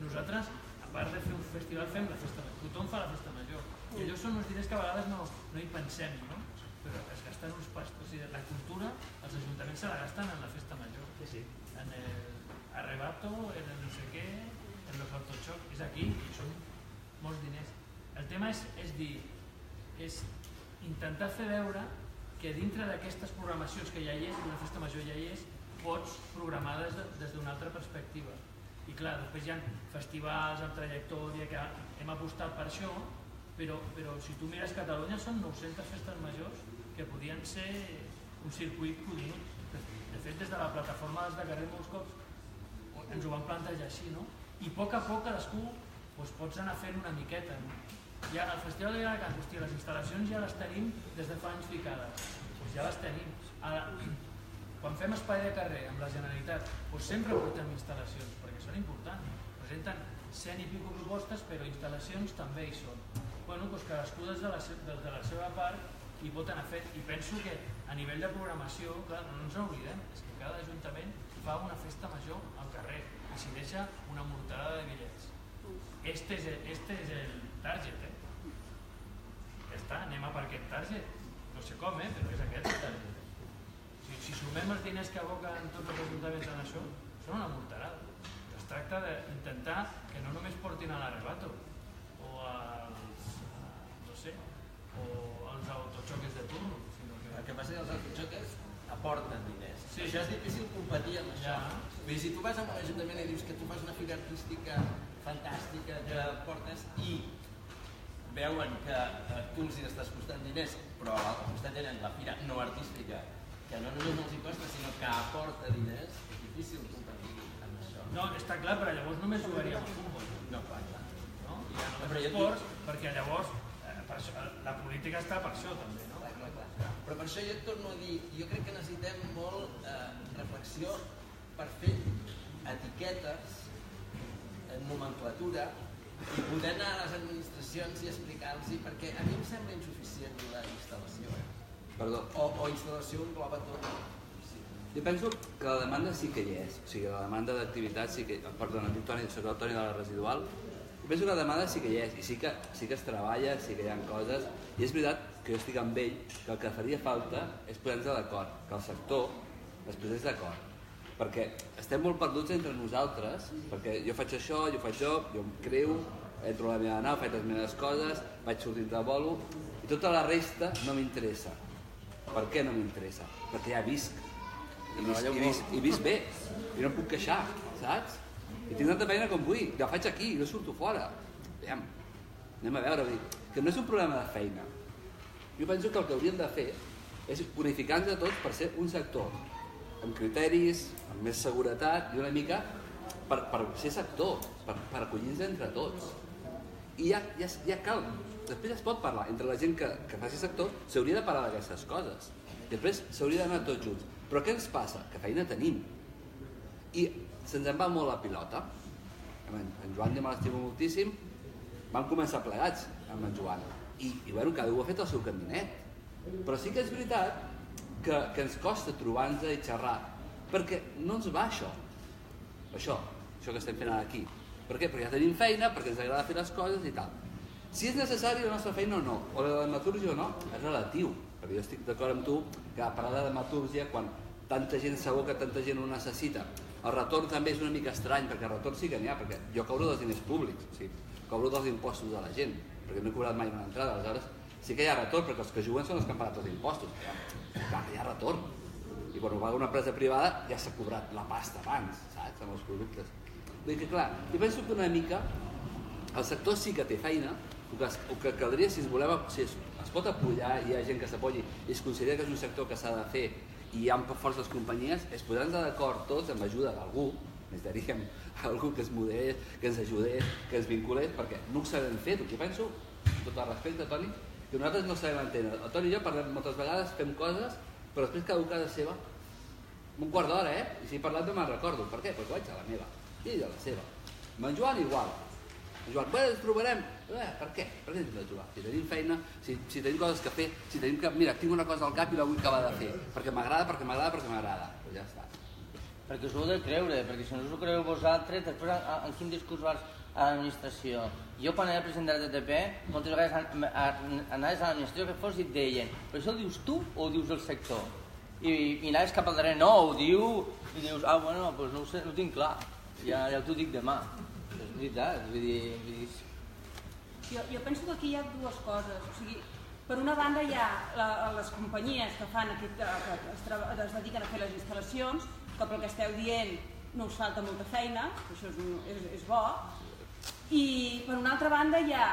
Nosaltres, a part de fer un festival, fem la festa major, tothom fa la festa major. I allò són uns diners que a vegades no hi pensem, no? Però es gasten uns pastos. O sigui, la cultura, els ajuntaments se la gasten en la festa major. En el arrebato, en el no sé què, en los autochoc, és aquí, i són molts diners. El tema és intentar fer veure que dintre d'aquestes programacions que ja hi és, una festa major ja hi és, pots programar des d'una altra perspectiva. I clar, després hi ha festivals amb trajectòria que hem apostat per això, però si tu mires Catalunya són 900 festes majors que podien ser un circuit continut. De fet, des de la plataforma de carrer molts cops ens ho van plantejar així, no? I a poc cadascú pots anar fent una miqueta. Ja el Festival de Viladecans, les instal·lacions ja les tenim des de fa anys ficades. Ja les tenim. Quan fem espai de carrer amb la Generalitat, sempre portem instal·lacions, perquè són importants. Presenten 100 i pico propostes, però instal·lacions també hi són. Bueno, cadascú des de la seva part hi pot anar fent, i penso que a nivell de programació, clar, no ens oblidem, és que cada ajuntament fa una festa major al carrer i s'hi deixa una morterada de bitllets. Este és el target, Ja està, anem a per aquest target. No sé com, però és aquest el target. Si sumem els diners que aboquen tots els ajuntaments en això, són una morterada. Es tracta d'intentar que no només portin a l'arrebato o als autochoques de turno, sinó que... El que passa és que els autochoques aporten diners. Sí. Això és difícil competir amb això. Vull dir, si tu vas a un ajuntament i dius que tu fas una fira artística fantàstica que portes i veuen que tu els estàs costant diners, però a l'altre costat tenen la fira no artística, que no només els hi costa, sinó que aporta diners, és difícil competir amb això. No, està clar, però llavors només jugaríem al futbol. No, clar. No? I ja no és esports, perquè llavors la política està per això també, no? Clar. Però per això jo et torno a dir, jo crec que necessitem molt reflexió per fer etiquetes en nomenclatura i poder anar a les administracions i explicar-los, perquè a mi em sembla insuficient la instal·lació. Perdó. O instal·lació engloba tot. Sí. Jo penso que la demanda sí que hi és, o sigui, la demanda d'activitat sí que... Perdona, dic Toni, soc el Toni de la Residual. Jo penso que la demanda sí que hi és, i sí que es treballa, sí que hi ha coses, i és veritat que jo estic amb ell, que el que faria falta és posar-nos d'acord, que el sector es posés d'acord. Perquè estem molt perduts entre nosaltres, perquè jo faig això, jo em creu, entro a la meva nau, faig les meves coses, vaig sortint del bolo, i tota la resta no m'interessa. Per què no m'interessa? Perquè ja visc, i visc bé, i no em puc queixar, saps? I tinc tanta feina com vull, la faig aquí, no surto fora. Anem a veure, que no és un problema de feina. Jo penso que el que hauríem de fer és unificar-nos tots per ser un sector amb criteris, amb més seguretat i una mica per ser sector, per acollir-nos entre tots. I ja cal, després es pot parlar, entre la gent que faci sector, s'hauria de parlar d'aquestes coses. Després s'hauria d'anar tots junts. Però què ens passa? Que feina tenim. I se'ns en va molt la pilota. En Joan jo me l'estimo moltíssim, vam començar plegats amb en Joan. I bueno, cada un ha fet el seu caminet. Però sí que és veritat que ens costa trobar-nos i xerrar, perquè no ens va això que estem fent aquí. Per què? Perquè ja tenim feina, perquè ens agrada fer les coses i tal. Si és necessari la nostra feina o no, o la dramatúrgia o no, és relatiu, perquè jo estic d'acord amb tu que parlar de dramatúrgia, quan tanta gent s'aboca, tanta gent ho necessita, el retorn també és una mica estrany, perquè el retorn sí que n'hi ha, perquè jo cobro dels diners públics, o sigui, cobro dels impostos de la gent, perquè no he cobrat mai una entrada, aleshores sí que hi ha retorn, perquè els que juguen són els que han pagat els impostos. Clar, hi ha retorn. I quan ho paga una empresa privada ja s'ha cobrat la pasta abans, saps, amb els productes. Vull dir que, clar, jo penso que una mica el sector sí que té feina, el que caldria, si es pot apoyar, hi ha gent que s'apoyi i es considera que és un sector que s'ha de fer i hi ha forces companyies, és posar-nos d'acord tots amb ajuda d'algú, necessitaríem algú que es moderés, que ens ajudés, que ens vinculés, perquè no ho sabem fer. Jo penso, amb tot el respecte, Toni, que nosaltres no sabem entendre. El Toni i jo parlem moltes vegades, fem coses, però després cada un casa seva. Un quart d'hora, I si he parlat no me'n recordo. Per què? Perquè vaig a la meva i a la seva. Amb en Joan igual. En Joan, ens trobarem. Per què? Per què hem de trobar? Si tenim feina, si tenim coses que fer, si tenim que... Mira, tinc una cosa al cap i la vull acabar de fer. Perquè m'agrada. Però ja està. Perquè us ho heu de creure, perquè si no us ho creu vosaltres, després en quin discurs vas a l'administració? Jo quan era president de la TTP, moltes vegades anaves a l'administració que fos i et deien, però això ho dius tu o ho dius el sector? I anaves cap al darrere, no, ho diu, i dius, bueno, doncs no ho sé, no ho tinc clar, ja t'ho dic demà. És veritat, vull dir... Jo penso que aquí hi ha dues coses, o sigui, per una banda hi ha les companyies que fan que es dediquen a fer les instal·lacions, que pel que esteu dient no us falta molta feina, això és bo, i per una altra banda hi ha,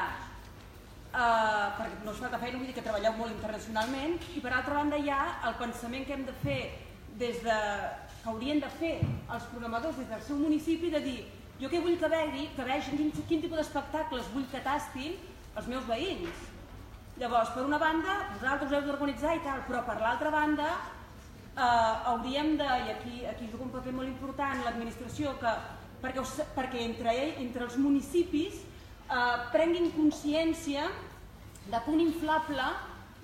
perquè no us falta feina, vull dir que treballeu molt internacionalment, i per altra banda hi ha el pensament que hem de fer que haurien de fer els programadors des del seu municipi, de dir, jo què vull que vegin, quin tipus d'espectacles vull que tastin els meus veïns. Llavors, per una banda, vosaltres us heu d'organitzar i tal, però per l'altra banda, hauríem de, i aquí juga un paper molt important l'administració, perquè entre els municipis prenguin consciència que un inflable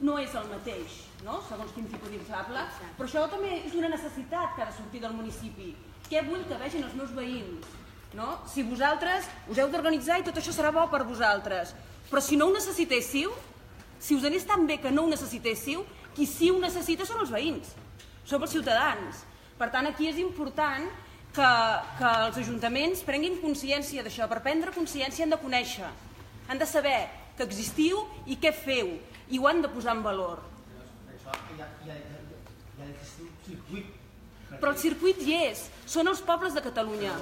no és el mateix, segons quin tipus d'inflable, però això també és una necessitat que ha de sortir del municipi. Què vull que vegin els meus veïns? Si vosaltres us heu d'organitzar i tot això serà bo per vosaltres, però si no ho necessitéssiu, si us anés tan bé que no ho necessitéssiu, qui sí ho necessita són els veïns, som els ciutadans. Per tant, aquí és important que els ajuntaments prenguin consciència d'això. Per prendre consciència han de conèixer, han de saber que existiu i què feu, i ho han de posar en valor. Circuit. Però el circuit hi és, són els pobles de Catalunya.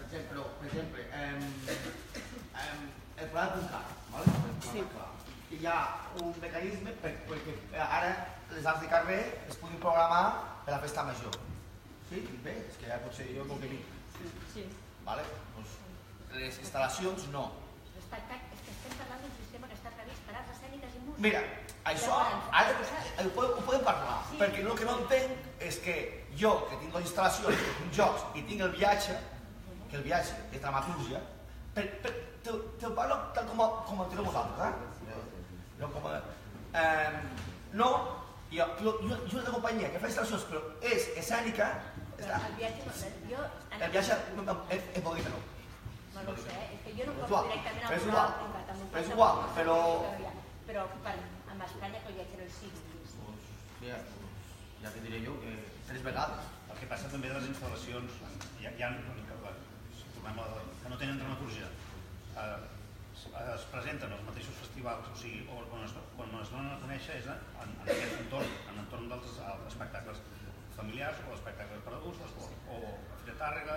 exemple, el programa.cat, sí. Hi ha un mecanisme perquè ara les arts de carrer es puguin programar per la festa major. Sí? Bé, és que ja potser jo com que dic. Sí. Les instal·lacions no. És que estem parlant d'un sistema que està previst per arts escèniques i música. Mira, això ara ho podem parlar, perquè el que no entenc és que jo, que tinc les instal·lacions, que tinc jocs i tinc el viatge, que el viatge és dramatúrgia, te parlo tal com ho enteneu vosaltres, no, jo de companyia que fa instal·lacions però és escènica, el viatge és vol dir que no. No ho sé, és que jo no poso directament al programa.cat. És igual, però amb Espanya que el viatge no hi sigui. Ja te diré jo que 3 vegades. El que passa també de les instal·lacions que no tenen dramaturgia es presenten als mateixos festivals, o sigui, quan es donen a conèixer és en aquest entorn, en l'entorn dels espectacles familiars o espectacles per adults, o a Fira Tàrrega,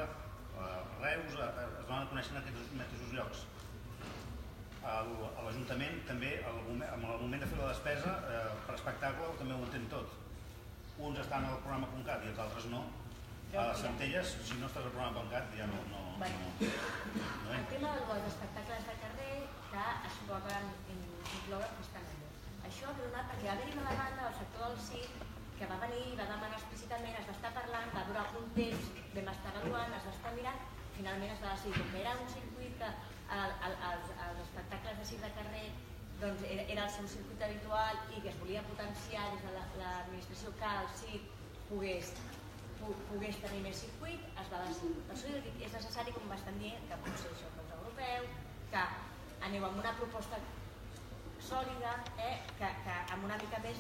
Reus, es donen a conèixer en aquests mateixos llocs. A l'Ajuntament també, en el moment de fer la despesa per espectacle, també ho entén tot. Uns estan al programa.cat i els altres no. A les Centelles, si no estàs al programa.cat, ja no. El tema dels espectacles de carrer que es poden incloure festa major. Això ha donat perquè va haver-hi una demanda del sector del circ que va venir i va demanar explícitament, es va estar parlant, va durar un temps, vam estar avaluant, es va estar mirant, finalment es va decidir, com que era un circuit que els espectacles de circ de carrer era el seu circuit habitual i que es volia potenciar des de l'administració que el circ pogués tenir més circuit, es va decidir. Per això jo dic, és necessari, com m'estan dient, que potser això fons europeu, que aneu amb una proposta sòlida, que amb una mica més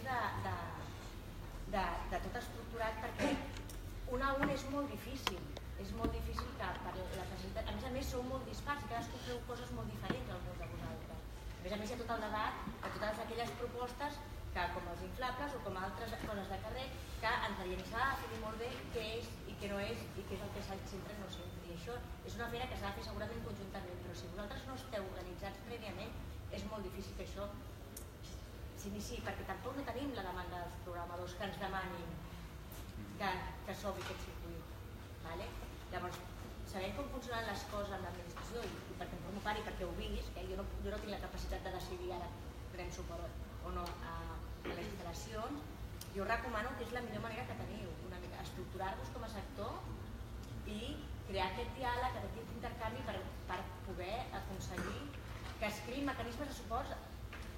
de tot estructurat, perquè un a un és molt difícil. És molt difícil que per les necessitats... A més, sou molt dispars i cadascú feu coses molt diferents alguns de vosaltres. A més, hi ha tot el debat de totes aquelles propostes que, com els inflables o com altres coses de carrer, que ens havien de definir molt bé què és i què no és i què és el que s'entra i no s'entra. I això és una feina que s'ha de fer segurament conjuntament, però si vosaltres no esteu organitzats prèviament, és molt difícil que això s'iniciï, perquè tampoc no tenim la demanda dels programadors que ens demanin que s'obri aquest circuit. Llavors, sabent com funcionen les coses amb l'administració i perquè em formo part i perquè ho vist, jo no tinc la capacitat de decidir ara donem suport o no a les instal·lacions, jo recomano que és la millor manera que teniu, una mica estructurar-vos com a sector i crear aquest diàleg, aquest intercanvi per poder aconseguir que es creïn mecanismes de suport,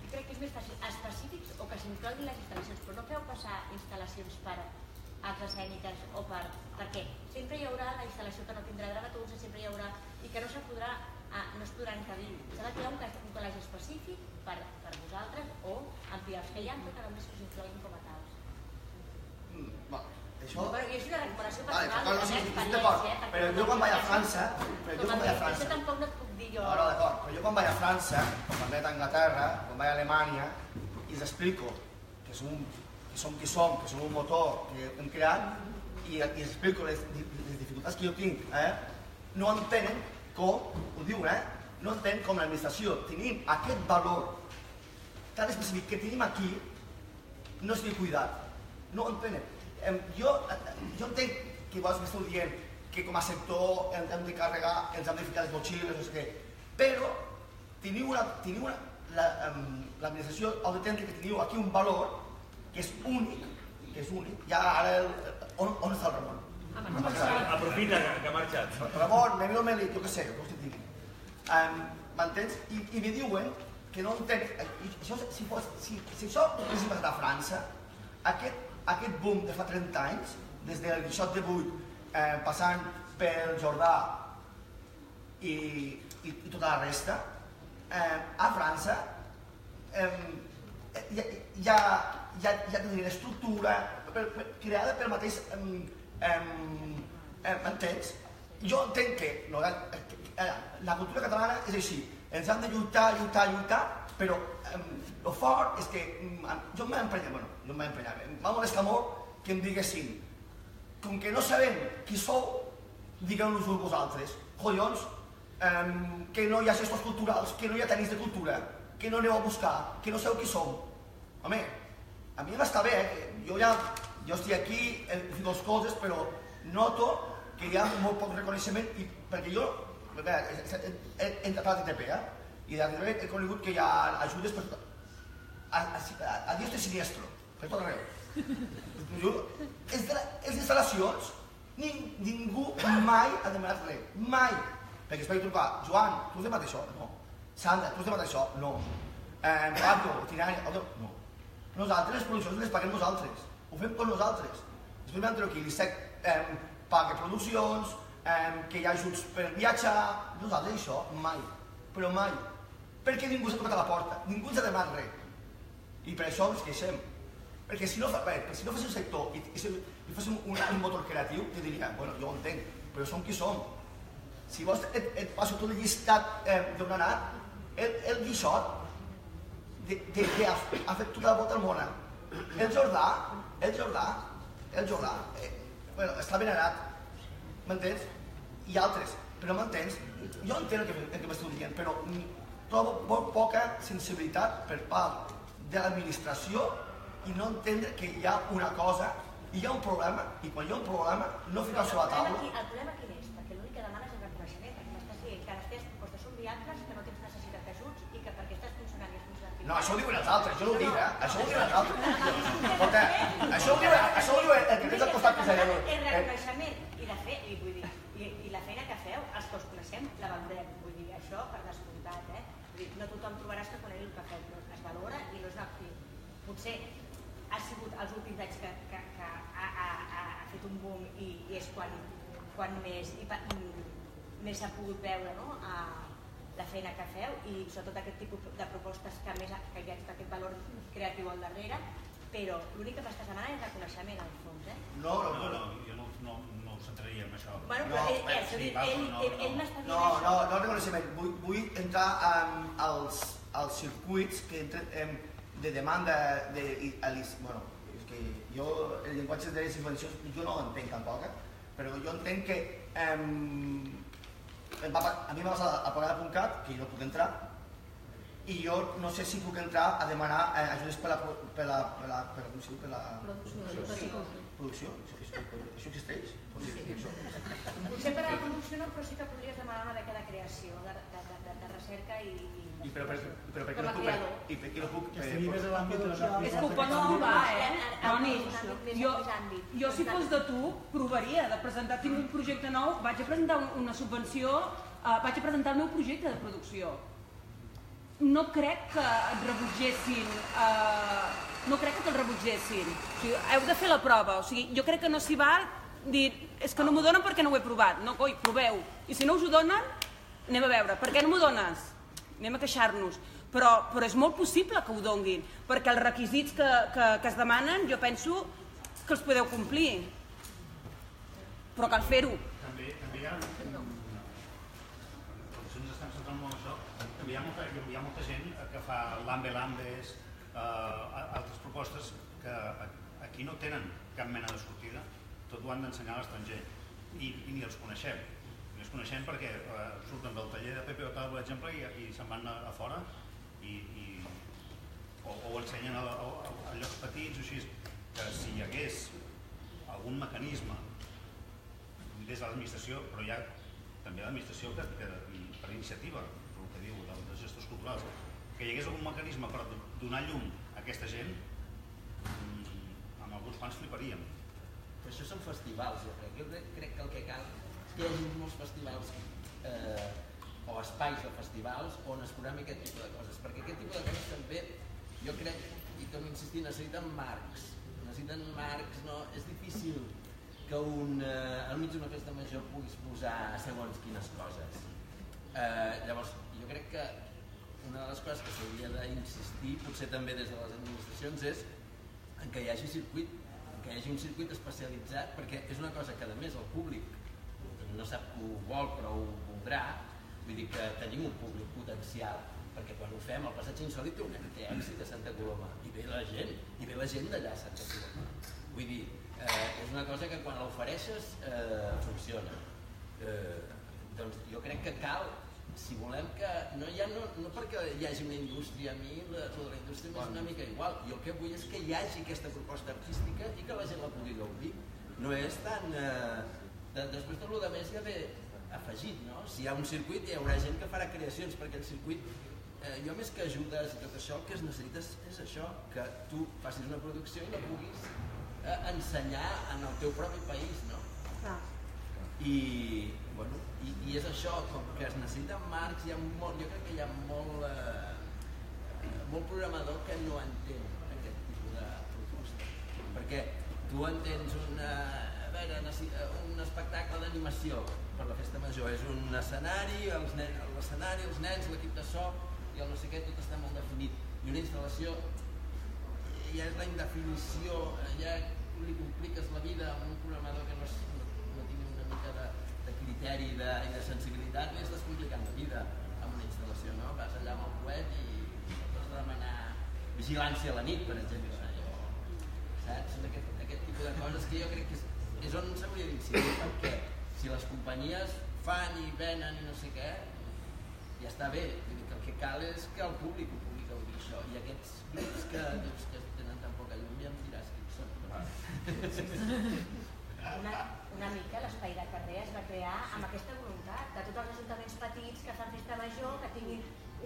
crec que és més fàcil, específics o que s'incloguin les instal·lacions, però no feu passar instal·lacions per arts escèniques o perquè sempre hi haurà la instal·lació que no tindrà dramaturgs, sempre hi haurà i que no es podrà encabir. S'ha de crear un col·legi específic per vosaltres o ampliar els que hi ha, però que només us incloguin com a tals. I és una recomanació personal, de la meva experiència. Però jo quan vaig a França... Això tampoc no et puc dir jo. No, d'acord, però jo quan vaig a França, quan vaig a Anglaterra, quan vaig a Alemanya, i els explico que som un motor que hem creat i els explico les dificultats que jo tinc, no entenen com, ho diuen, no entenen com l'administració tenim aquest valor tan específic que tenim aquí, no és ben cuidat, no ho entenen. Jo entenc que vosaltres m'esteu dient que com a sector hem de carregar, ens hem de ficar les motxilles, no sé què, però l'administració ha d'entendre que teniu aquí un valor que és únic, ja ara, on està el Ramon? Aprofita que ha marxat. Ramon, Memilo Melit, jo què sé, com estic dient. M'entens? I me diuen que no entenc, si això hagués passat a França, aquest boom de fa 30 anys, des del 18 de 8, passant pel Jordà i tota la resta, a França ja tindria l'estructura creada pel mateix... M'entens? Jo entenc que la cultura catalana és així, ens hem de lluitar, però el fort és que jo em vaig emprenyar, m'ha molestat molt que em diguessin, com que no sabem qui sou, digueu-nos-ho vosaltres. collons, que no hi ha gestors culturals, que no hi ha tècnics de cultura, que no aneu a buscar, que no sabeu qui som. Home, a mi m'està bé, jo estic aquí, dic les coses, però noto que hi ha molt poc reconeixement, perquè jo he entrat a l'ATP, i darrere he conegut que hi ha ajudes per tot. A dios de siniestro, per tot arreu. Les instal·lacions, ningú mai ha demanat res, mai. Perquè es va trucar, Joan, tu has demanat això? No. Sandra, tu has demanat això? No. Paco, Tirani, no. Nosaltres les produccions les paguem nosaltres, ho fem per nosaltres. Després vam treure aquí, l'ISEC paga produccions, que hi ha ajuts per viatjar, nosaltres això mai, però mai. Perquè ningú s'ha tocat a la porta, ningú ens ha demanat res. I per això ens queixem. Perquè si no fos un sector i fóssim un motor creatiu, jo diria, bueno, jo ho entenc, però som qui som. Si vols et passo tot el llistat d'on ha anat, el Guixot, que ha fet tota la volta al món. El Jordà, està ben anat, m'entens? I altres, però m'entens? Jo entenc el que m'esteu dient, però trobo molt poca sensibilitat per part de l'administració i no entendre que hi ha una cosa, hi ha un problema, i quan hi ha un problema no ficar sobre la taula. El problema quin és? Perquè l'únic que demanes és reconeixement, perquè m'estàs dient que les teves propostes són viables, que no tens necessitat d'ajuts i que perquè estàs funcionant i has funcionat... No, això ho diuen els altres, jo no ho dic, Això ho diuen els altres. Escolta, això ho diu el que tens al costat que s'ha dit. El reconeixement i la feina que feu, els que us coneixem, la valorem. Vull dir, això per descomptat, no tothom trobaràs que conegui el que feu, però es valora i no és actiu. Potser ha sigut els últims anys que ha fet un boom i és quan més s'ha pogut veure la feina que feu i sobretot aquest tipus de propostes que hi ha aquest valor creatiu al darrere, però l'únic que m'estàs demanant és reconeixement al fons. No, jo no ho centraria en això. Bueno, però ell m'està dient això. No reconeixement, vull entrar als circuits que entren de demanda bueno, és que jo el llenguatge de les subvencions jo no l'entenc tampoc, però jo entenc que a mi m'ha passat a pagar.cat que jo no puc entrar i jo no sé si puc entrar a demanar ajudes per la producció. Això existeix? Potser per a la producció no, però sí que podries demanar una beca de creació, de recerca i com a creador. I per què no puc? És que ho pots provar, Toni. Jo si fos de tu, provaria de presentar, tinc un projecte nou, vaig a presentar una subvenció, vaig a presentar el meu projecte de producció. No crec que et rebutgessin, heu de fer la prova, o sigui, jo crec que no s'hi val dir, és que no m'ho donen perquè no ho he provat, no, coi, proveu, i si no us ho donen, anem a veure, per què no m'ho dones? Anem a queixar-nos, però és molt possible que ho donguin, perquè els requisits que es demanen jo penso que els podeu complir, però cal fer-ho. També hi ha, si ens estem centrant molt en això, també hi ha molta gent que fa lambes, altres propostes que aquí no tenen cap mena de sortida, tot ho han d'ensenyar a l'estranger i ni els coneixem. Ni els coneixem perquè surten del taller de Pepe Otado, per exemple, i se'n van a fora o ho ensenyen a llocs petits o així, que si hi hagués algun mecanisme des de l'administració, però hi ha també l'administració que per iniciativa, el que diu dels gestors culturals, que hi hagués algun mecanisme per donar llum a aquesta gent, amb alguns quants fliparíem. Però això són festivals, jo crec. Jo crec que el que cal és que hi hagi molts festivals o espais de festivals on es programi aquest tipus de coses, perquè aquest tipus de coses també, jo crec, i torno a insistir, necessiten marcs, no? És difícil que al mig d'una festa major puguis posar segons quines coses. Llavors, jo crec que una de les coses que s'hauria d'insistir, potser també des de les administracions, és en que hi hagi circuit, que hi hagi un circuit especialitzat, perquè és una cosa que a més el públic no sap que ho vol però ho voldrà, vull dir que tenim un públic potencial, perquè quan ho fem el Passatge Insòlit té èxit a Santa Coloma i ve la gent d'allà a Santa Coloma, vull dir, és una cosa que quan l'ofereixes funciona. Doncs jo crec que cal, si volem que... No perquè hi hagi una indústria, a mi la de la indústria m'és una mica igual. Jo el que vull és que hi hagi aquesta proposta artística i que la gent la pugui gaudir. No és tan... Després tot el que més ja ve afegit, no? Si hi ha un circuit hi haurà gent que farà creacions, perquè el circuit, jo més que ajudes i tot això, el que es necessita és això, que tu facis una producció i la puguis ensenyar en el teu propi país, no? I és això, com que es necessiten marcs, jo crec que hi ha molt programador que no entén aquest tipus de proposta. Perquè tu entens un espectacle d'animació per la festa major, és un escenari, l'escenari, els nens, l'equip de so i el no sé què, tot està molt definit. I una instal·lació ja és la indefinició, ja li compliques la vida a un programador que no tingui una mica de criteri i de sensibilitat, li estàs complicant la vida amb una instal·lació, no? Vas allà amb el coet i has de demanar vigilància a la nit, per exemple. Saps? Aquest tipus de coses que jo crec que és on s'hauria d'incidir, perquè si les companyies fan i venen i no sé què, ja està bé. El que cal és que el públic ho pugui gaudir, això. I aquests grups que dius que tenen tan poca llum, ja em diràs quins són. Una mica l'espai de carrer es va crear amb aquesta voluntat de tots els ajuntaments petits que fan festa major, que tinguin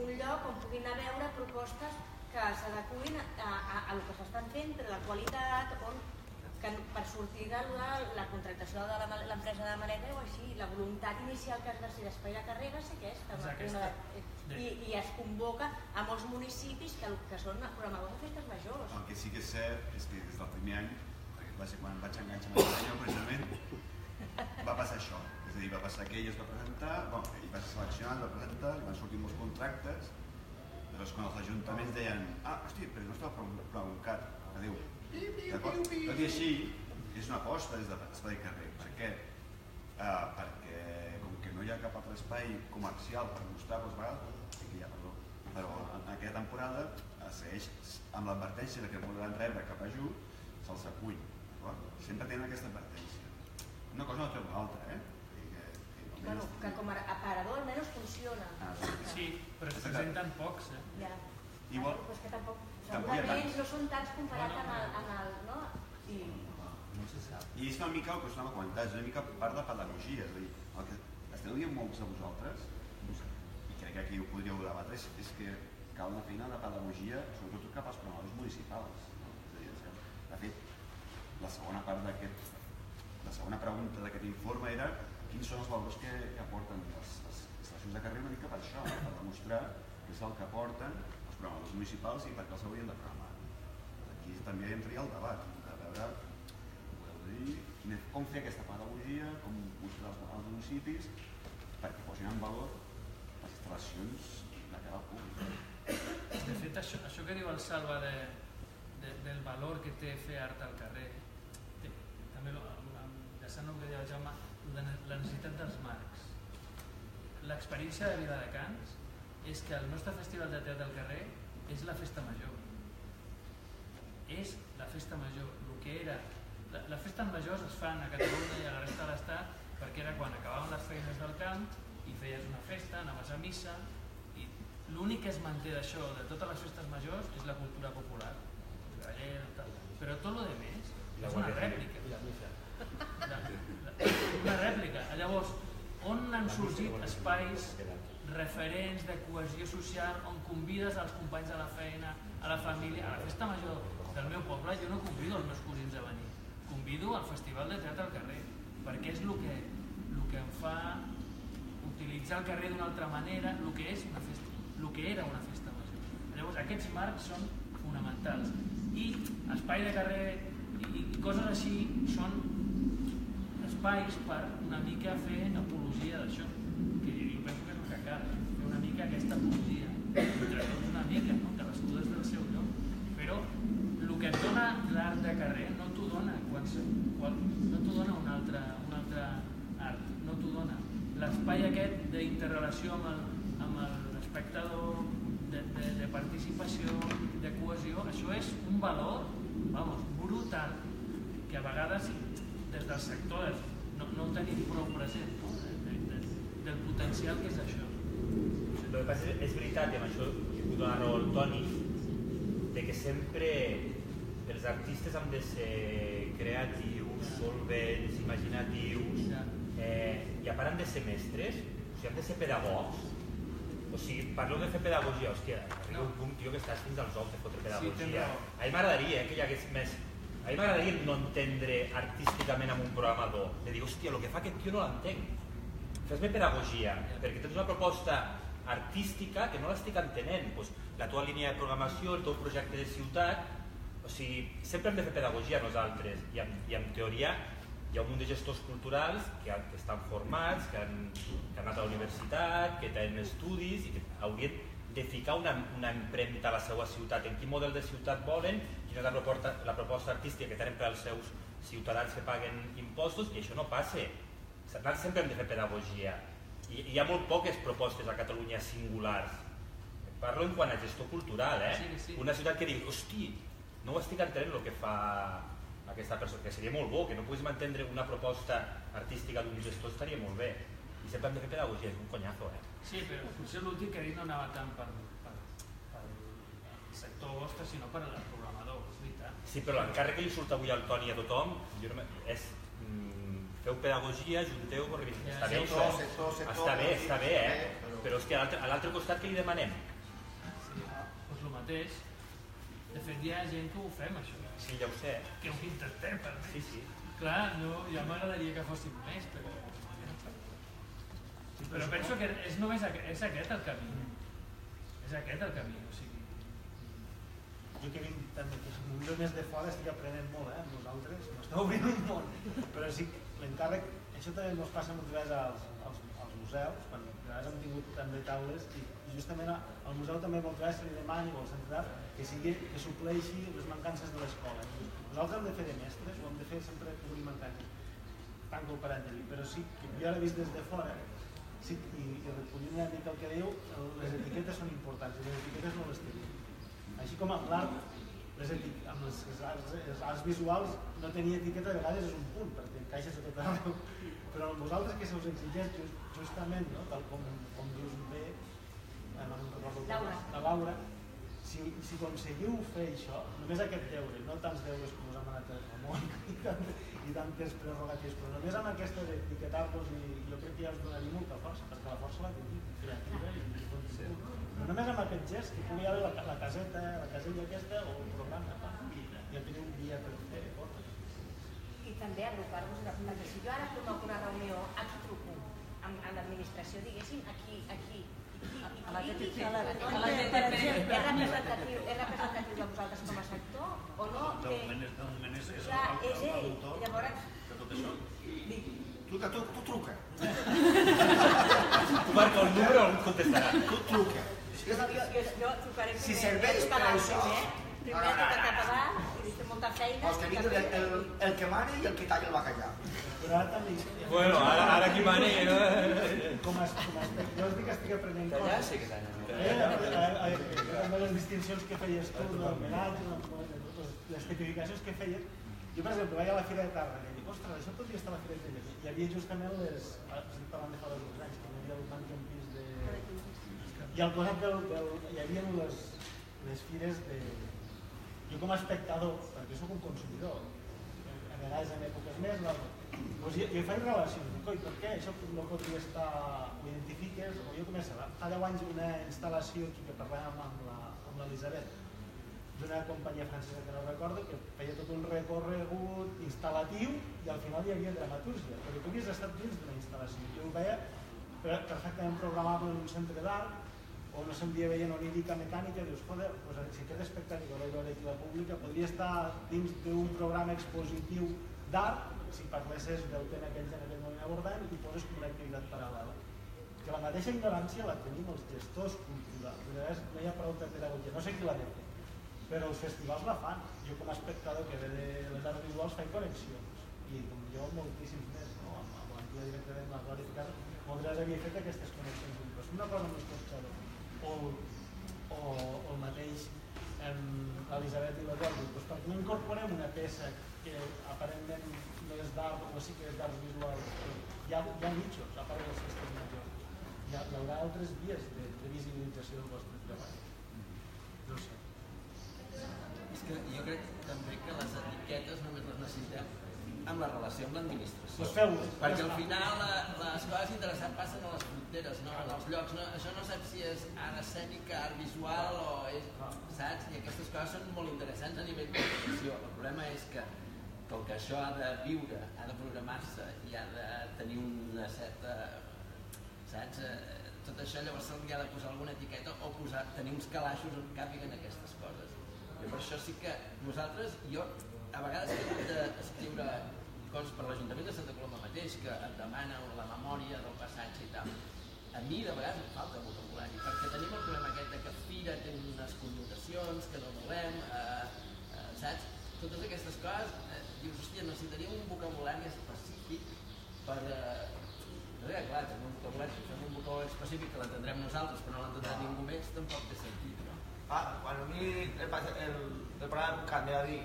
un lloc on puguin anar a veure propostes que s'adequin a el que s'estan fent, però de qualitat, per sortir de la contractació de l'empresa de maleta o així. La voluntat inicial que es va ser d'espai de carrer va ser aquesta. I es convoca a molts municipis que són programadors de festes majors. El que sí que és cert és que des del primer any, perquè va ser quan vaig enganxar amb aquest senyor, precisament, va passar això. És a dir, va passar que ell es va presentar, ell va ser seleccionat, va presentar, li van sortir molts contractes, llavors quan els ajuntaments deien hosti, però no estava provocat, adéu. Tot i així, és una aposta des de l'espai carrer. Per què? Perquè com que no hi ha cap altre espai comercial per mostrar-los a vegades, però en aquella temporada segueix amb l'advertència que podran rebre cap ajut, se'ls acull. Sempre tenen aquesta advertència. Una cosa no treu l'altra, que com a aparador almenys funciona. Sí, però es presenten pocs, Igual. Però és que tampoc, segurament no són tants comparat amb el... no? I és una mica el que us anava a comentar, és una mica part de pedagogia, és a dir, el que esteu dient molts de vosaltres, i crec que aquí ho podríeu debatre, és que cal una feina de pedagogia, sobretot cap als programadors municipals. De fet, la segona pregunta d'aquest informe era quins són els valors que aporten les estacions de carrer, una mica per això, per demostrar què és el que aporten els programadors municipals i per què els haurien de programar. Aquí també entraria el debat, de veure com fer aquesta pedagogia, com mostrar als municipis perquè posin en valor les instal·lacions de cara al públic. De fet, això que diu el Salva del valor que té fer art al carrer, també enllaçant el que deia el Jaume, la necessitat dels marcs. L'experiència de Viladecans és que el nostre festival de teatre al carrer és la festa major. És la festa major. El que era... Les festes majors es fan a Catalunya i a la resta de l'Estat perquè era quan acabaven les feines del camp i feies una festa, anaves a missa i l'únic que es manté d'això, de totes les festes majors, és la cultura popular. Però tot el més és una rèplica. Una rèplica. Llavors, on han sorgit espais referents de cohesió social on convides els companys de la feina, a la família, a la festa major del meu poble, jo no convido els meus cosins a venir. Convido al Festival de Teatre al Carrer, perquè és el que em fa utilitzar el carrer d'una altra manera, el que era una festa major. Llavors, aquests marcs són fonamentals. I espai de carrer i coses així són espais per una mica fer apologia d'això, que jo penso que és el que cal, fer una mica aquesta apologia, entre tots una mica, no? Cadascú des del seu lloc. Però el que et dona l'art de carrer no t'ho dona un altre art, no t'ho dona. L'espai aquest d'interrelació amb l'espectador, de participació, de cohesió, això és un valor, brutal, que a vegades des del sector no ho tenim prou present, del potencial que és això. El que passa és veritat, i amb això hi puc donar raó al Toni, de que sempre els artistes han de ser creatius, solvents, imaginatius, i a part han de ser mestres, o sigui, han de ser pedagogs. O sigui, parlo de fer pedagogia, hòstia, arriba un punt, tio, que estàs fins als ous de fotre pedagogia. A mi m'agradaria que hi hagués més... A mi m'agradaria no entendre artísticament amb un programador, de dir, hòstia, el que fa aquest tio no l'entenc. Fes-me pedagogia, perquè tens una proposta artística que no l'estic entenent. La teva línia de programació, el teu projecte de ciutat... O sigui, sempre hem de fer pedagogia nosaltres, i en teoria hi ha un munt de gestors culturals que estan formats, que han anat a la universitat, que tenen estudis i que haurien de ficar una empremta a la seva ciutat, en quin model de ciutat volen, quina és la proposta artística que tenen per als seus ciutadans que paguen impostos, i això no passa. Nosaltres sempre hem de fer pedagogia. I hi ha molt poques propostes a Catalunya singulars. Parlo en quant a gestor cultural, Una ciutat que digui, hosti, no ho estic entenent el que fa aquesta persona, que seria molt bo, que no poguéssim entendre una proposta artística d'un gestor estaria molt bé. I sempre hem de fer pedagogia, és un conyazo, Sí, però potser l'últim que he dit no anava tant pel sector vostre, sinó per al programador, és veritat. Sí, però l'encàrrec que li surt avui al Toni i a tothom és feu pedagogia, junteu, està bé això, està bé, però és que a l'altre costat què li demanem? Sí, doncs el mateix. De fet, hi ha gent que ho fem, això. Sí, ja ho sé. Que ho intentem, per mi. Sí. Clar, ja m'agradaria que fóssim més, però... Però penso que és aquest el camí. És aquest el camí, o sigui... Jo que vinc també, que potser més de fora estic aprenent molt, nosaltres, m'està obrint un món. Però sí, l'encàrrec, això també ens passa moltes vegades als museus, quan a vegades hem tingut també taules, i justament al museu també moltes vegades se li demani o al centre d'art que supleixi les mancances de l'escola. Nosaltres hem de fer de mestres, ho hem de fer sempre complementari, tanco el parèntesi, però sí que jo ara he vist des de fora, sí, i recollint una mica el que diu, les etiquetes són importants i les etiquetes no les tenim. Així com amb l'art, amb els arts visuals no tenir etiqueta a vegades és un punt, perquè encaixes a tot arreu, però vosaltres que se us exigeix justament, tal com dius bé, la Laura, si aconseguiu fer això, només aquest deure, no tants deures com us ha manat el Ramon i tantes prerrogatives, però només amb aquesta d'etiquetar-vos, jo crec que ja us donaria molta força, perquè la força la tenim creativa i contingut. Però només amb aquest gest, que pugui haver la caseta, la casella aquesta o el programa, ja teniu un dia per fer coses. I també agrupar-vos, perquè si jo ara promoc una reunió, a qui truco? Amb l'administració, diguéssim, aquí, a la TTP. És representatiu de vosaltres com a sector o no? De moment és l'autor de tot això. Truca, tu truca. Tu marca el número o algú contestarà. Tu truca. Jo trucaré primer. Si serveix per això... Primer tot cap a dalt, i té molta feina... Els que vingui el que mani i el que talla el bacallà. Però ara també... Bueno, ara qui mani... Com a aspecte, jo estic aprenent coses. Allà sí que talla. També les distincions que feies tu, l'homenatge, les tipificacions que feies. Jo, per exemple, vaig a la Fira de Tàrrega i dic, ostres, això podria estar a la Fira de Tàrrega. Hi havia justament estic parlant de fa 2 anys, que hi havia el banc en pis de... I al costat hi havia les fires de... Jo com a espectador, perquè soc un consumidor, a vegades en èpoques més, doncs jo faig relacions, dic, oi, per què això no podria estar, ho identifiques, o jo començo, fa 10 anys una instal·lació aquí que parlàvem amb l'Elisabet, d'una companyia francesa que no recordo, que feia tot un recorregut instal·latiu i al final hi havia dramatúrgia, perquè tu havies estat dins d'una instal·lació, jo ho veia perfectament programable en un centre d'art, o no sentia veient onírica mecànica, dius, joder, si aquest espectacle que vaig veure aquí a la pública podria estar dins d'un programa expositiu d'art, si parlessis del tema que ells en aquest moment abordem i poses com una activitat paral·lela. Que la mateixa ignorància la tenim els gestors culturals, a vegades no hi ha prou de pedagogia, no sé qui l'ha de fer, però els festivals la fan. Jo com a espectador que ve de les arts visuals faig connexions, i com jo moltíssims més, amb l'antiga directora de la Glòria Picard, moltes vegades havia fet aquestes connexions, però és una cosa amb l'espectador. O el mateix l'Elisabet i l'Eduardo, doncs per què no incorporem una peça que aparentment no és d'art o sí que és d'art visual? Hi ha nichos, a part dels festes majors. hi haurà altres vies de visibilització del vostre treball. No sé. És que jo crec també que les etiquetes només les necessitem amb la relació amb l'administració. Doncs feu-ho. Perquè al final les coses interessants passen a les fronteres, no? En els llocs. Això no saps si és art escènica, art visual o és... Saps? I aquestes coses són molt interessants a nivell de comunicació. El problema és que com que això ha de viure, ha de programar-se i ha de tenir una certa... Saps? Tot això llavors se li ha de posar alguna etiqueta o tenir uns calaixos on càpiguen aquestes coses. I per això sí que nosaltres, jo a vegades he hagut d'escriure coses per l'Ajuntament de Santa Coloma mateix que et demana la memòria del passatge i tal. A mi de vegades em falta vocabulari perquè tenim el problema aquest de que fira té unes connotacions que no volem, saps? Totes aquestes coses, dius, hòstia, necessitaria un vocabulari específic per... No sé, clar, fem un vocabulari específic que l'entendrem nosaltres però no l'entendrà ningú més, tampoc té sentit, no? Quan a mi el programa Cucat me va dir,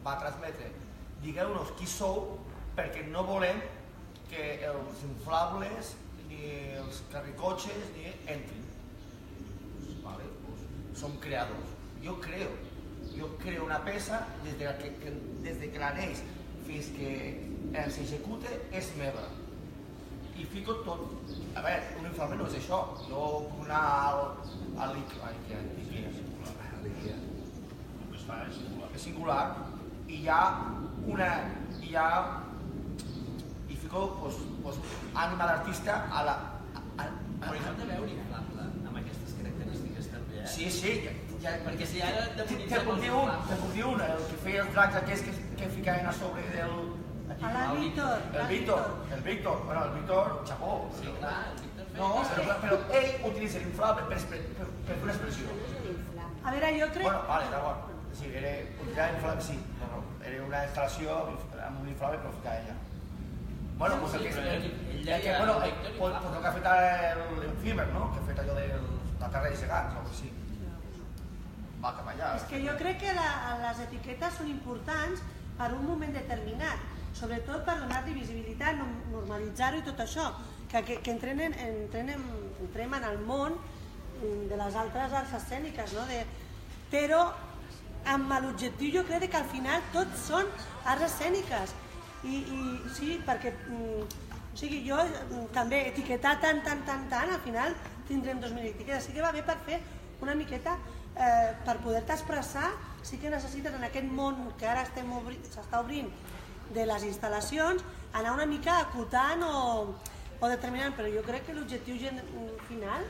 va transmetre, digueu-nos qui sou perquè no volem que els inflables ni els carricotxes ni entrin. Vale? Som creadors. Jo creo una peça des que la neix fins que s'executa és meva. I fico tot. A veure, un inflable no és això. Jo puc anar a l'IKEA. És singular. I hi ha i fico ànima d'artista a la... Però hi ha de veure inflable amb aquestes característiques també, eh? Sí, perquè si ara demonitzem els inflables... Te puc dir un, el que feia els dracs aquests que ficaven a sobre del... El Víctor, xapó. Sí, clar, el Víctor feia... No, però ell utilitza l'inflable per fer una expressió. A veure, jo crec... Bueno, vale, d'acord. Sí, era una instal·lació amb un inflable però ficava ella. Bueno, doncs el que ha fet l'Enfiber, no? Que ha fet allò de la terra de gegants, o així. Va cap allà. És que jo crec que les etiquetes són importants per un moment determinat, sobretot per donar-li visibilitat, normalitzar-ho i tot això, que entrem en el món de les altres arts escèniques, no? Però amb l'objectiu jo crec que al final tots són arts escèniques i sí, perquè jo també etiquetar tant, al final tindrem 2.000 etiquetes, sí que va bé per fer una miqueta per poder-te expressar, sí que necessites en aquest món que ara s'està obrint de les instal·lacions, anar una mica acotant o determinant, però jo crec que l'objectiu final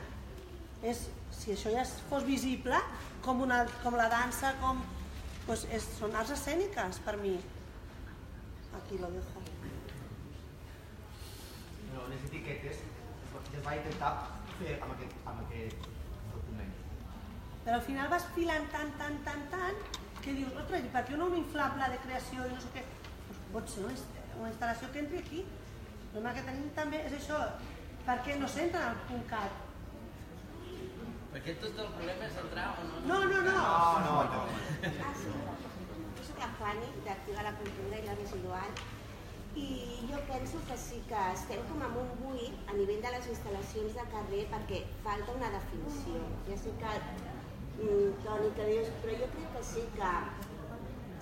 és, si això ja fos visible, com la dansa, són arts escèniques per mi. Aquí lo dejo. Les etiquetes es va intentar fer amb aquest document. Però al final vas filant tant, que dius, ostres, per què no un inflable de creació i no sé què? Pot ser una instal·lació que entri aquí. El problema que tenim també és això, perquè no s'entra en el .cat. Perquè tot el problema és entrar o no? No. Jo soc la Fanny, d'Activa la Cultura i la Residual, i jo penso que sí que estem com amb un buit a nivell de les instal·lacions de carrer perquè falta una definició. Ja sé que, Toni, que dius, però jo crec que sí que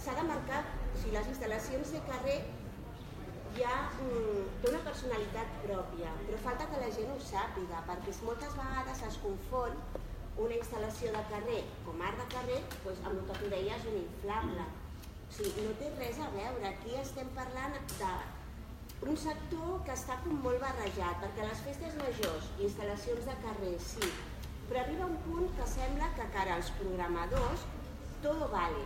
s'ha de marcar, o sigui, les instal·lacions de carrer ja té una personalitat pròpia, però falta que la gent ho sàpiga, perquè moltes vegades es confon una instal·lació de carrer com art de carrer amb el que tu deies un inflable. O sigui, no té res a veure. Aquí estem parlant d'un sector que està com molt barrejat, perquè les festes majors i instal·lacions de carrer sí, però arriba un punt que sembla que cara als programadors todo vale,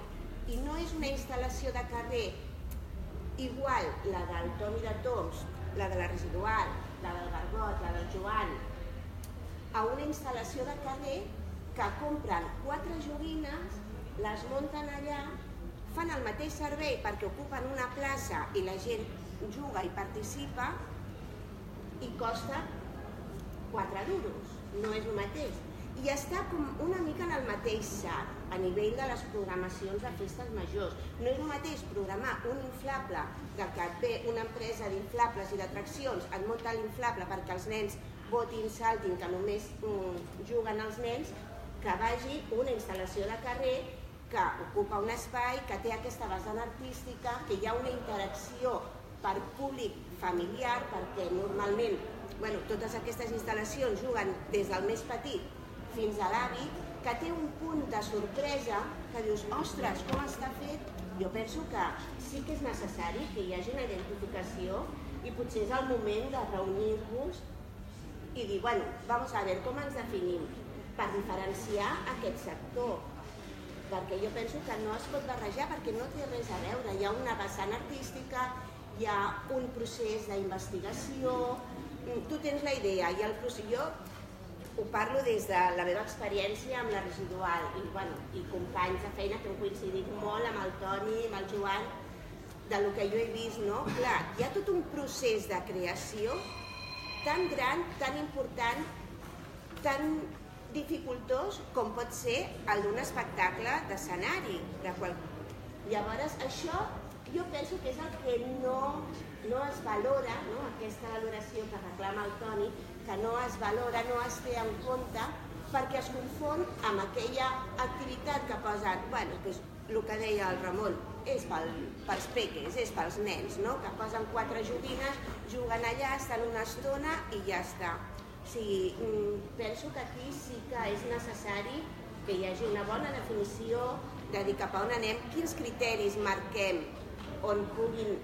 i no és una instal·lació de carrer igual la del Toni de Toms, la de la Residual, la del Gargot, la del Joan, a una instal·lació de carrer que compren 4 joguines, les munten allà, fan el mateix servei perquè ocupen una plaça i la gent juga i participa i costa 4 duros, no és el mateix. I està com una mica en el mateix sac, a nivell de les programacions de festes majors. No és el mateix programar un inflable de que et ve una empresa d'inflables i d'atraccions, et munta l'inflable perquè els nens votin, saltin, que només juguen els nens, que vagi una instal·lació de carrer que ocupa un espai, que té aquesta vessant artística, que hi ha una interacció per públic familiar, perquè normalment totes aquestes instal·lacions juguen des del més petit fins a l'avi, que té un punt de sorpresa que dius, ostres, com està fet? Jo penso que sí que és necessari que hi hagi una identificació i potser és el moment de reunir-vos i dir, vamos a ver com ens definim per diferenciar aquest sector, perquè jo penso que no es pot barrejar perquè no té res a veure, hi ha una vessant artística, hi ha un procés d'investigació, tu tens la idea, jo ho parlo des de la meva experiència amb la residual i companys de feina que hem coincidit molt amb el Toni, amb el Joan, del que jo he vist, no? Clar, hi ha tot un procés de creació tan gran, tan important, tan dificultós com pot ser el d'un espectacle d'escenari. Llavors, això jo penso que és el que no es valora, aquesta valoració que reclama el Toni, que no es valora, no es té en compte, perquè es confon amb aquella activitat que posen, el que deia el Ramon, és pels peques, és pels nens, que posen 4 joguines, juguen allà, estan una estona i ja està. Penso que aquí sí que és necessari que hi hagi una bona definició de dir cap a on anem, quins criteris marquem on puguin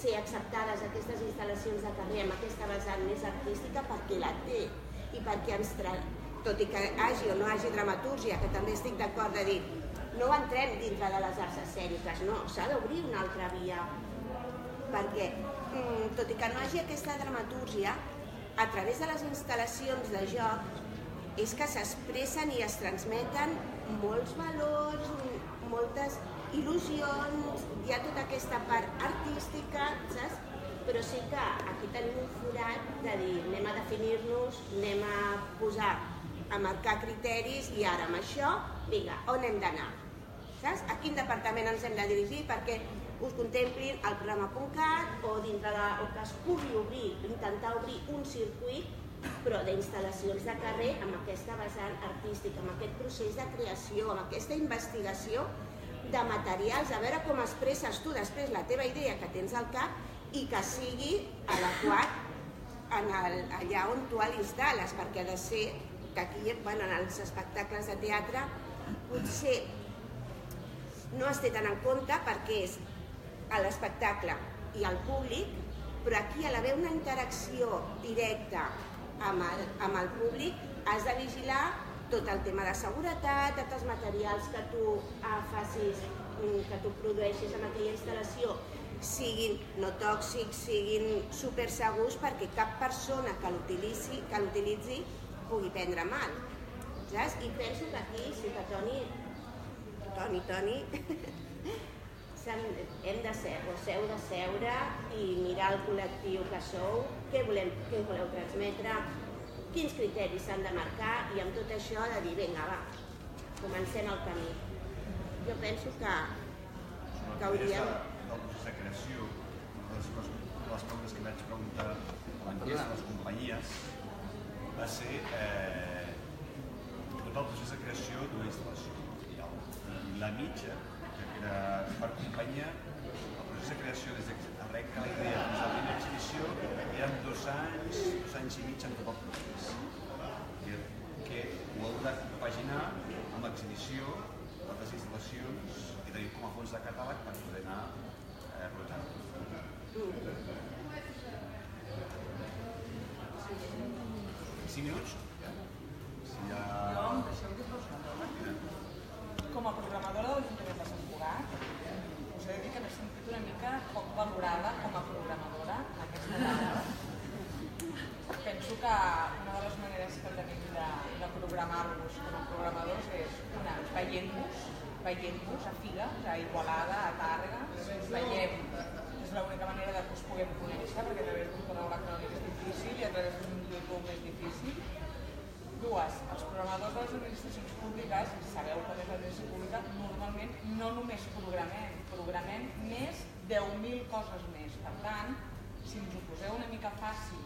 ser acceptades aquestes instal·lacions de carrer amb aquesta vessant més artística, perquè la té i perquè tot i que hagi o no hagi dramatúrgia, que també estic d'acord de dir, no entrem dintre de les arts escèniques, no, s'ha d'obrir una altra via, perquè tot i que no hagi aquesta dramatúrgia, a través de les instal·lacions de joc és que s'expressen i es transmeten molts valors, moltes il·lusions, hi ha tota aquesta part artística, saps? Però sí que aquí tenim un forat de dir anem a definir-nos, anem a marcar criteris i ara amb això, vinga, on hem d'anar? Saps? A quin departament ens hem de dirigir perquè us contemplin el programa.cat o que es pugui obrir, intentar obrir un circuit però d'instal·lacions de carrer amb aquesta vessant artística, amb aquest procés de creació, amb aquesta investigació de materials, a veure com expresses tu després la teva idea que tens al cap i que sigui adequat allà on tu l'instal·les, perquè ha de ser que aquí, en els espectacles de teatre, potser no es té tant en compte perquè és l'espectacle i el públic, però aquí a l'haver una interacció directa amb el públic has de vigilar tot el tema de seguretat, tots els materials que tu facis, que tu produeixis en aquella instal·lació siguin no tòxics, siguin supersegurs perquè cap persona que l'utilitzi pugui prendre mal. I penso que aquí sí que Toni, hem de seure i mirar el col·lectiu que sou, què voleu transmetre, quins criteris s'han de marcar i amb tot això de dir, vinga, va, comencem el camí. Jo penso que hauríem... Del procés de creació, una de les coses que vaig preguntar a l'enquesta de les companyies va ser tot el procés de creació d'una instal·lació. La mitja, que era per companyia, el procés de creació des que arrenca la idea fins a la primera exhibició eren 2 anys i mig en tot el procés. Que ho heu de compaginar amb l'exhibició, les instal·lacions i tenir com a fons de catàleg per poder anar rotant. 5 minuts? Jo em deixeu dir dos coses. Com a programadora de l'Ajuntament de Sant Cugat, us he de dir que m'he sentit una mica poc valorada com a programadora aquesta taula. Penso que una de les maneres que tenim de programar-vos com a programadors és una, veient-vos a Figues, a Igualada, a Tàrrega, veiem, és l'única manera que us puguem conèixer, perquè a través d'un correu electrònic és difícil i a través d'un YouTube és difícil. 2, els programadors de les administracions públiques, sabeu que des de l'administració pública normalment no només programem més 10.000 coses més. Per tant, si ens ho poseu una mica fàcil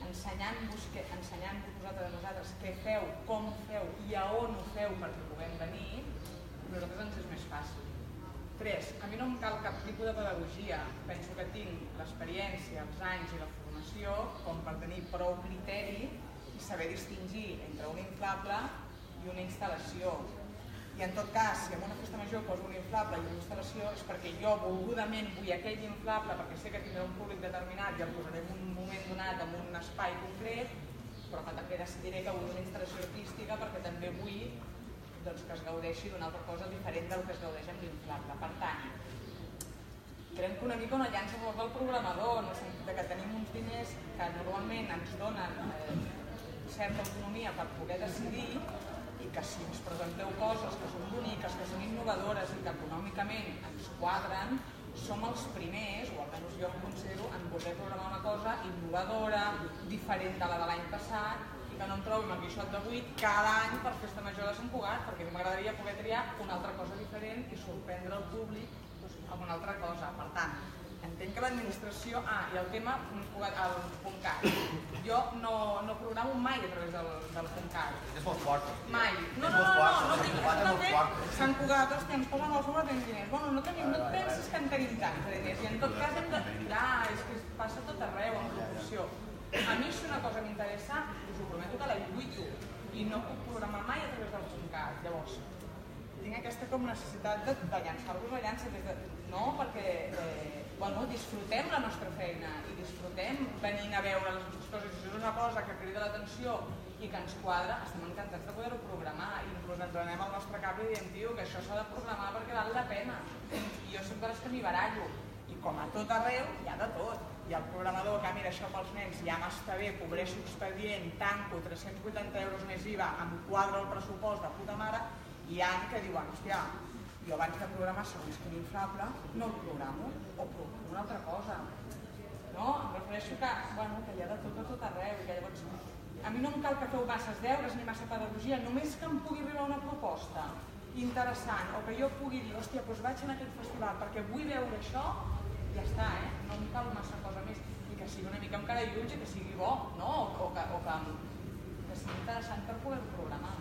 ensenyant-vos vosaltres a nosaltres què feu, com ho feu i a on ho feu perquè puguem venir, a nosaltres ens és més fàcil. 3. A mi no em cal cap tipus de pedagogia. Penso que tinc l'experiència, els anys i la formació com per tenir prou criteri i saber distingir entre un inflable i una instal·lació. I en tot cas, si en una festa major poso un inflable i una instal·lació és perquè jo volgudament vull aquell inflable perquè sé que tindrà un públic determinat i el posaré en un moment donat en un espai concret, però que també decidiré que vull una instal·lació artística perquè també vull que es gaudeixi d'una altra cosa diferent del que es gaudeix amb l'inflable. Per tant, trenco una mica una llança a favor del programador, en el sentit que tenim uns diners que normalment ens donen certa autonomia per poder decidir i que si ens presenteu coses que són boniques, que són innovadores i que econòmicament ens quadren, som els primers, o almenys jo em considero, en voler programar una cosa innovadora, diferent de la de l'any passat, i que no em trobo amb el guixot de 8 cada any per festa major de Sant Cugat, perquè a mi m'agradaria poder triar una altra cosa diferent i sorprendre el públic amb una altra cosa. Per tant, entenc que l'administració... i el tema, el .cat. Jo no programo mai a través del .cat. És molt fort. Mai. No Sant Cugat, hòstia, ens posen al sobre tenim diners. Bueno, no et pensis que en tenim tants de diners i en tot cas hem de tirar, és que passa tot arreu en proporció. A mi si una cosa m'interessa, us ho prometo que la lluito i no puc programar mai a través del .cat. Llavors, tinc aquesta com necessitat de llançar-vos la llança no, perquè disfrutem la nostra feina i disfrutem venint a veure les nostres coses. Si és una cosa que crida l'atenció i que ens quadra, estem encantats de poder-ho programar i inclús ens anem al nostre cap i diem, tio, que això s'ha de programar perquè val la pena. I jo sempre és que m'hi barallo. I com a tot arreu, hi ha de tot. Hi ha el programador que, mira, això pels nens ja m'està bé, cobreixo expedient, tanco 380 euros més IVA, em quadro el pressupost de puta mare, i hi ha que diuen, hòstia, jo abans de programar segons quin inflable, no el programo, o programo una altra cosa. No? Em refereixo que hi ha de tot arreu, i que llavors a mi no em cal que feu masses deures ni massa pedagogia, només que em pugui arribar una proposta interessant, o que jo pugui dir, hòstia, doncs vaig a aquest festival perquè vull veure això, ja està, no em cal massa cosa més, i que sigui una mica amb cara i ulls i que sigui bo, no? O que sigui interessant per poder programar.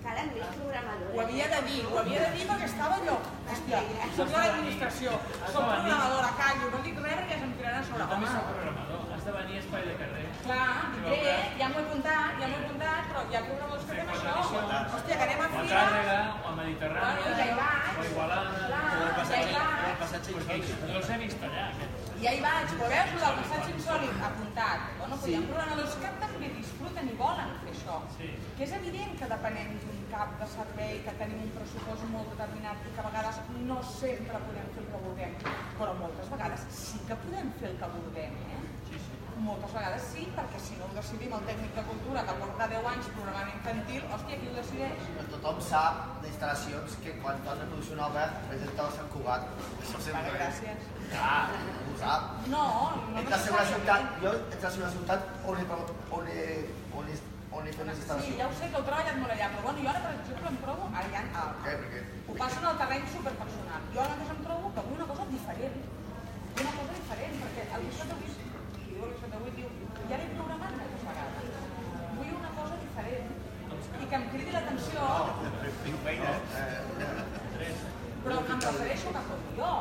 Calen més programadors. Ho havia de dir perquè estava allò. Hòstia, soc de l'administració, soc programadora, callo, no dic res perquè se'm tiraran sobre. Jo també soc programador, has de venir a Espai de Carrer. Clar, bé, ja m'ho he apuntat, però hi ha programadors que fem això. Hòstia, que anem a fira... O a Tàrrega, o a Mediterrània, ja hi vaig. o a Igualada... Jo els he vist allà, aquests. Ja hi vaig, però veus, el passatge insòlid apuntat. Bueno, hi ha programadors que també disfruten i volen fer això. Que és evident que depenem d'un cap de servei, que tenim un pressupost molt determinat i que a vegades no sempre podem fer el que vulguem, però moltes vegades sí que podem fer el que vulguem, Moltes vegades sí, perquè si no ho decidim el tècnic de cultura que porta 10 anys programant infantil, hòstia, qui ho decideix? Tothom sap d'instal·lacions que quan fas una producció nova presenta a Sant Cugat. Vale, gràcies. Ho sap. No necessàriament. Jo entro a una ciutat on he fet les instal·lacions. Sí, ja ho sé que heu treballat molt allà, però jo ara, per exemple, em trobo allà... Ho passo en el terreny superpersonal. Jo ara mateix em trobo que vull una cosa diferent. Perquè el guixot d'avui diu, ja l'he programat moltes vegades. Vull una cosa diferent i que em cridi l'atenció. Però em refereixo que com jo,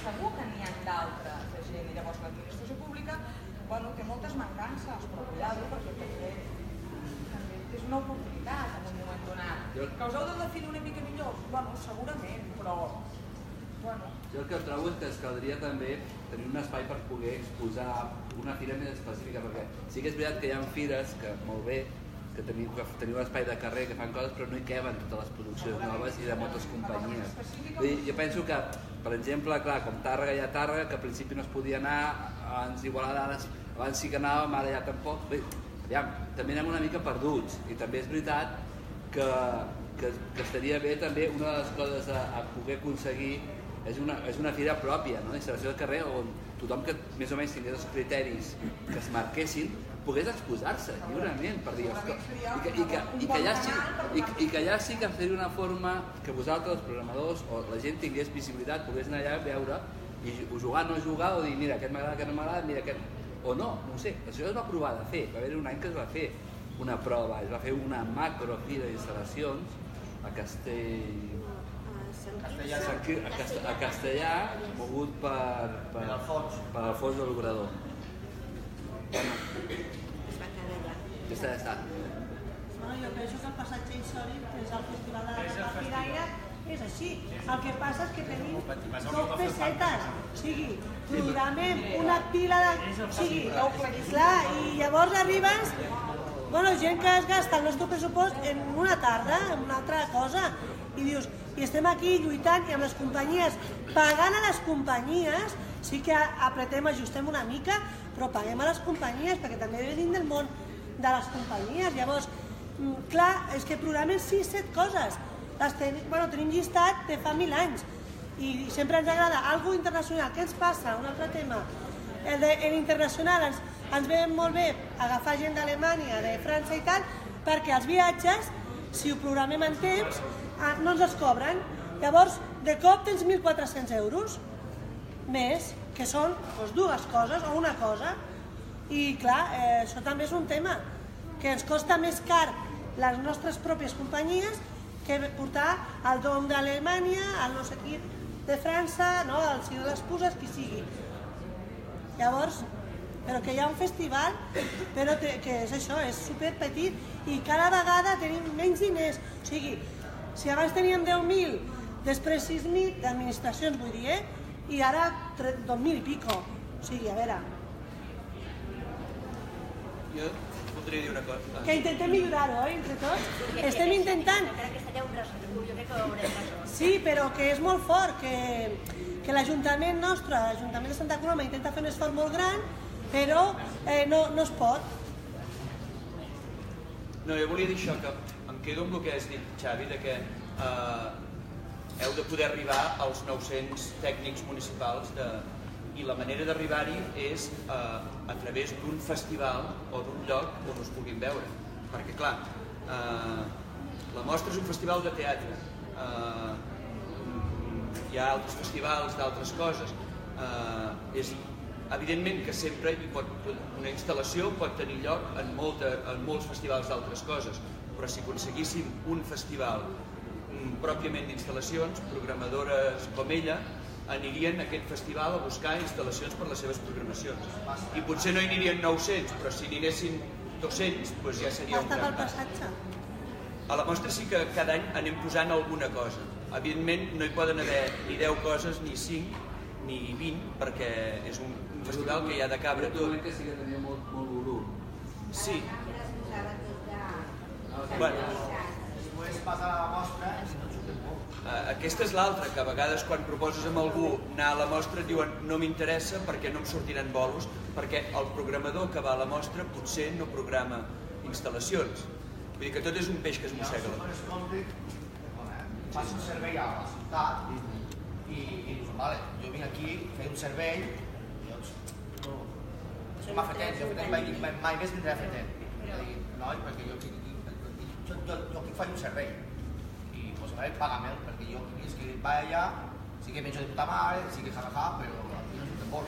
segur que n'hi ha d'altres de gent. I llavors l'administració pública té moltes mancances, però cuidado, perquè també és una oportunitat en un moment donat. Que us heu de definir una mica millor? Segurament, però... Jo el que trobo és que es caldria també tenir un espai per poder exposar una fira més específica, perquè sí que és veritat que hi ha fires que, molt bé, que teniu un espai de carrer que fan coses, però no hi queben totes les produccions noves i de moltes companyies. Jo penso que, per exemple, clar, com Tàrrega hi ha Tàrrega, que al principi no es podia anar, abans Igualada, abans sí que anàvem, ara ja tampoc. Bé, també anem una mica perduts, i també és veritat que estaria bé també una de les coses a poder aconseguir és una fira pròpia, d'instal·lació de carrer on tothom que més o menys tingués els criteris que es marquessin pogués exposar-se lliurement per dir i que allà sí que seria una forma que vosaltres, els programadors o la gent tingués visibilitat, pogués anar allà a veure i jugar, no jugar o dir mira aquest m'agrada, aquest no m'agrada, mira aquest... o no, no ho sé. Això es va provar de fer, va haver-hi un any que es va fer una prova, es va fer una macrofira d'instal·lacions a Castellà, mogut per Alfons de l'Obrador. Ja està. Jo penso que el passatge insòlit, que és el festival de la Firaire, és així. El que passa és que tenim 2 pessetes. O sigui, programem una pila de... O sigui, clar, i llavors arribes... gent que es gasta el nostre pressupost en una tarda, en una altra cosa, i dius, i estem aquí lluitant i amb les companyies, pagant a les companyies, sí que apretem, ajustem una mica, però paguem a les companyies, perquè també venim del món de les companyies. Llavors, clar, és que programem 6-7 coses. Tenim llistat de fa 1000 anys i sempre ens agrada algo internacional. Què ens passa? Un altre tema. L'internacional ens ve molt bé agafar gent d'Alemanya, de França i tal, perquè els viatges, si ho programem en temps, no ens els cobren. Llavors, de cop tens 1.400 euros més, que són 2 coses o una cosa. I clar, això també és un tema, que ens costa més car les nostres pròpies companyies que portar el Dom d'Alemanya, el no sé qui de França, el Ciro de les Puces, qui sigui. Llavors, però que hi ha un festival, però que és això, és superpetit i cada vegada tenim menys diners. O sigui, si abans teníem 10.000, després 6.000 d'administracions, vull dir, i ara 2.000 i pico. O sigui, a veure... Jo voldria dir una cosa. Que intentem millorar-ho, entre tots. Estem intentant... Sí, però que és molt fort, que l'Ajuntament nostre, l'Ajuntament de Santa Coloma, intenta fer un esforç molt gran, però no es pot. No, jo volia dir això, que em quedo amb el que has dit, Xavi, de que heu de poder arribar als 900 tècnics municipals i la manera d'arribar-hi és a través d'un festival o d'un lloc on us puguin veure. Perquè, clar, la Mostra és un festival de teatre. Hi ha altres festivals d'altres coses. Evidentment que sempre una instal·lació pot tenir lloc en molts festivals d'altres coses, però si aconseguíssim un festival pròpiament d'instal·lacions, programadores com ella, anirien a aquest festival a buscar instal·lacions per les seves programacions. I potser no hi anirien 900, però si n'hi anessin 200, doncs ja seria un gran pas. A la Mostra sí que cada any anem posant alguna cosa. Evidentment no hi poden haver ni 10 coses, ni 5, ni 20, perquè és un festival que hi ha de cabre tot. Que sí que tenia molt volum. Sí. Després passa a la Mostra i no surten molt. Aquesta és l'altra, que a vegades quan proposes amb algú anar a la Mostra et diuen no m'interessa perquè no em sortiran bolos, perquè el programador que va a la Mostra potser no programa instal·lacions. Vull dir que tot és un peix que es mossega. Faig un servei a la ciutat i dius, vale, jo vinc aquí, feia un servei, doncs no m'ha fet temps, mai més vindré a fer temps. Noi, perquè jo aquí faig un servei i pues a veure, paga'm, perquè jo aquí és que vaig allà, sí que menjo de puta mare, sí que jajaja, però aquí no surten molt.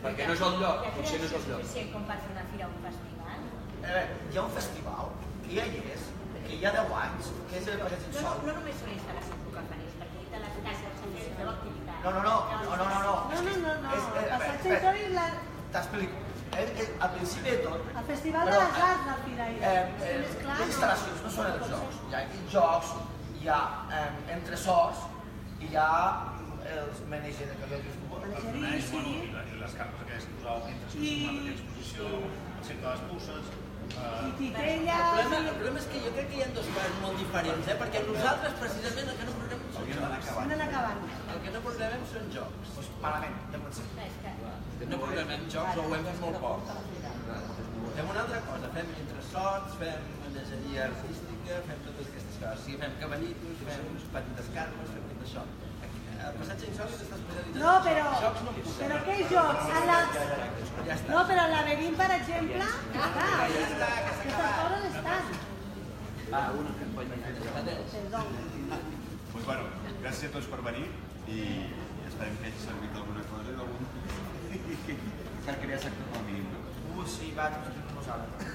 Perquè no és el lloc, potser no és el lloc. Com per fer una fira o un festival? Hi ha un festival que ja hi és, que hi ha 10 anys, que és el Passeig Insòlit. No només són instal·lacions cocafanes, perquè dit a les cases s'han de fer l'activitat. No. El Passeig Insòlit... T'explico. Al principi de tot... El Festival de les Arts del Firaire. Les instal·lacions no són els jocs. Hi ha jocs, hi ha entresòs, hi ha els managers de cabells. Els les cartes aquestes que posàveu entre l'exposició, el centre de les puces... El problema és que jo crec que hi ha 2 coses molt diferents, perquè nosaltres precisament el que no programem són jocs. El que no programem són jocs. Doncs malament, de començar. No programem jocs o ho hem fet molt poc. Fem una altra cosa, fem entresots, fem llegeria artística, fem totes aquestes coses. Sí, fem cavallitos, fem petites carmes, fem tot això. El Passatge Insòlit està especialitzat No, en jocs. però què jocs? No, però el laberint, per exemple, està. Aquestes coses estan. Una campanya. Pues bueno, gràcies a tots per venir i esperem que hagi servit alguna cosa i per crear sector com a mínim. Sí, va, tots nosaltres.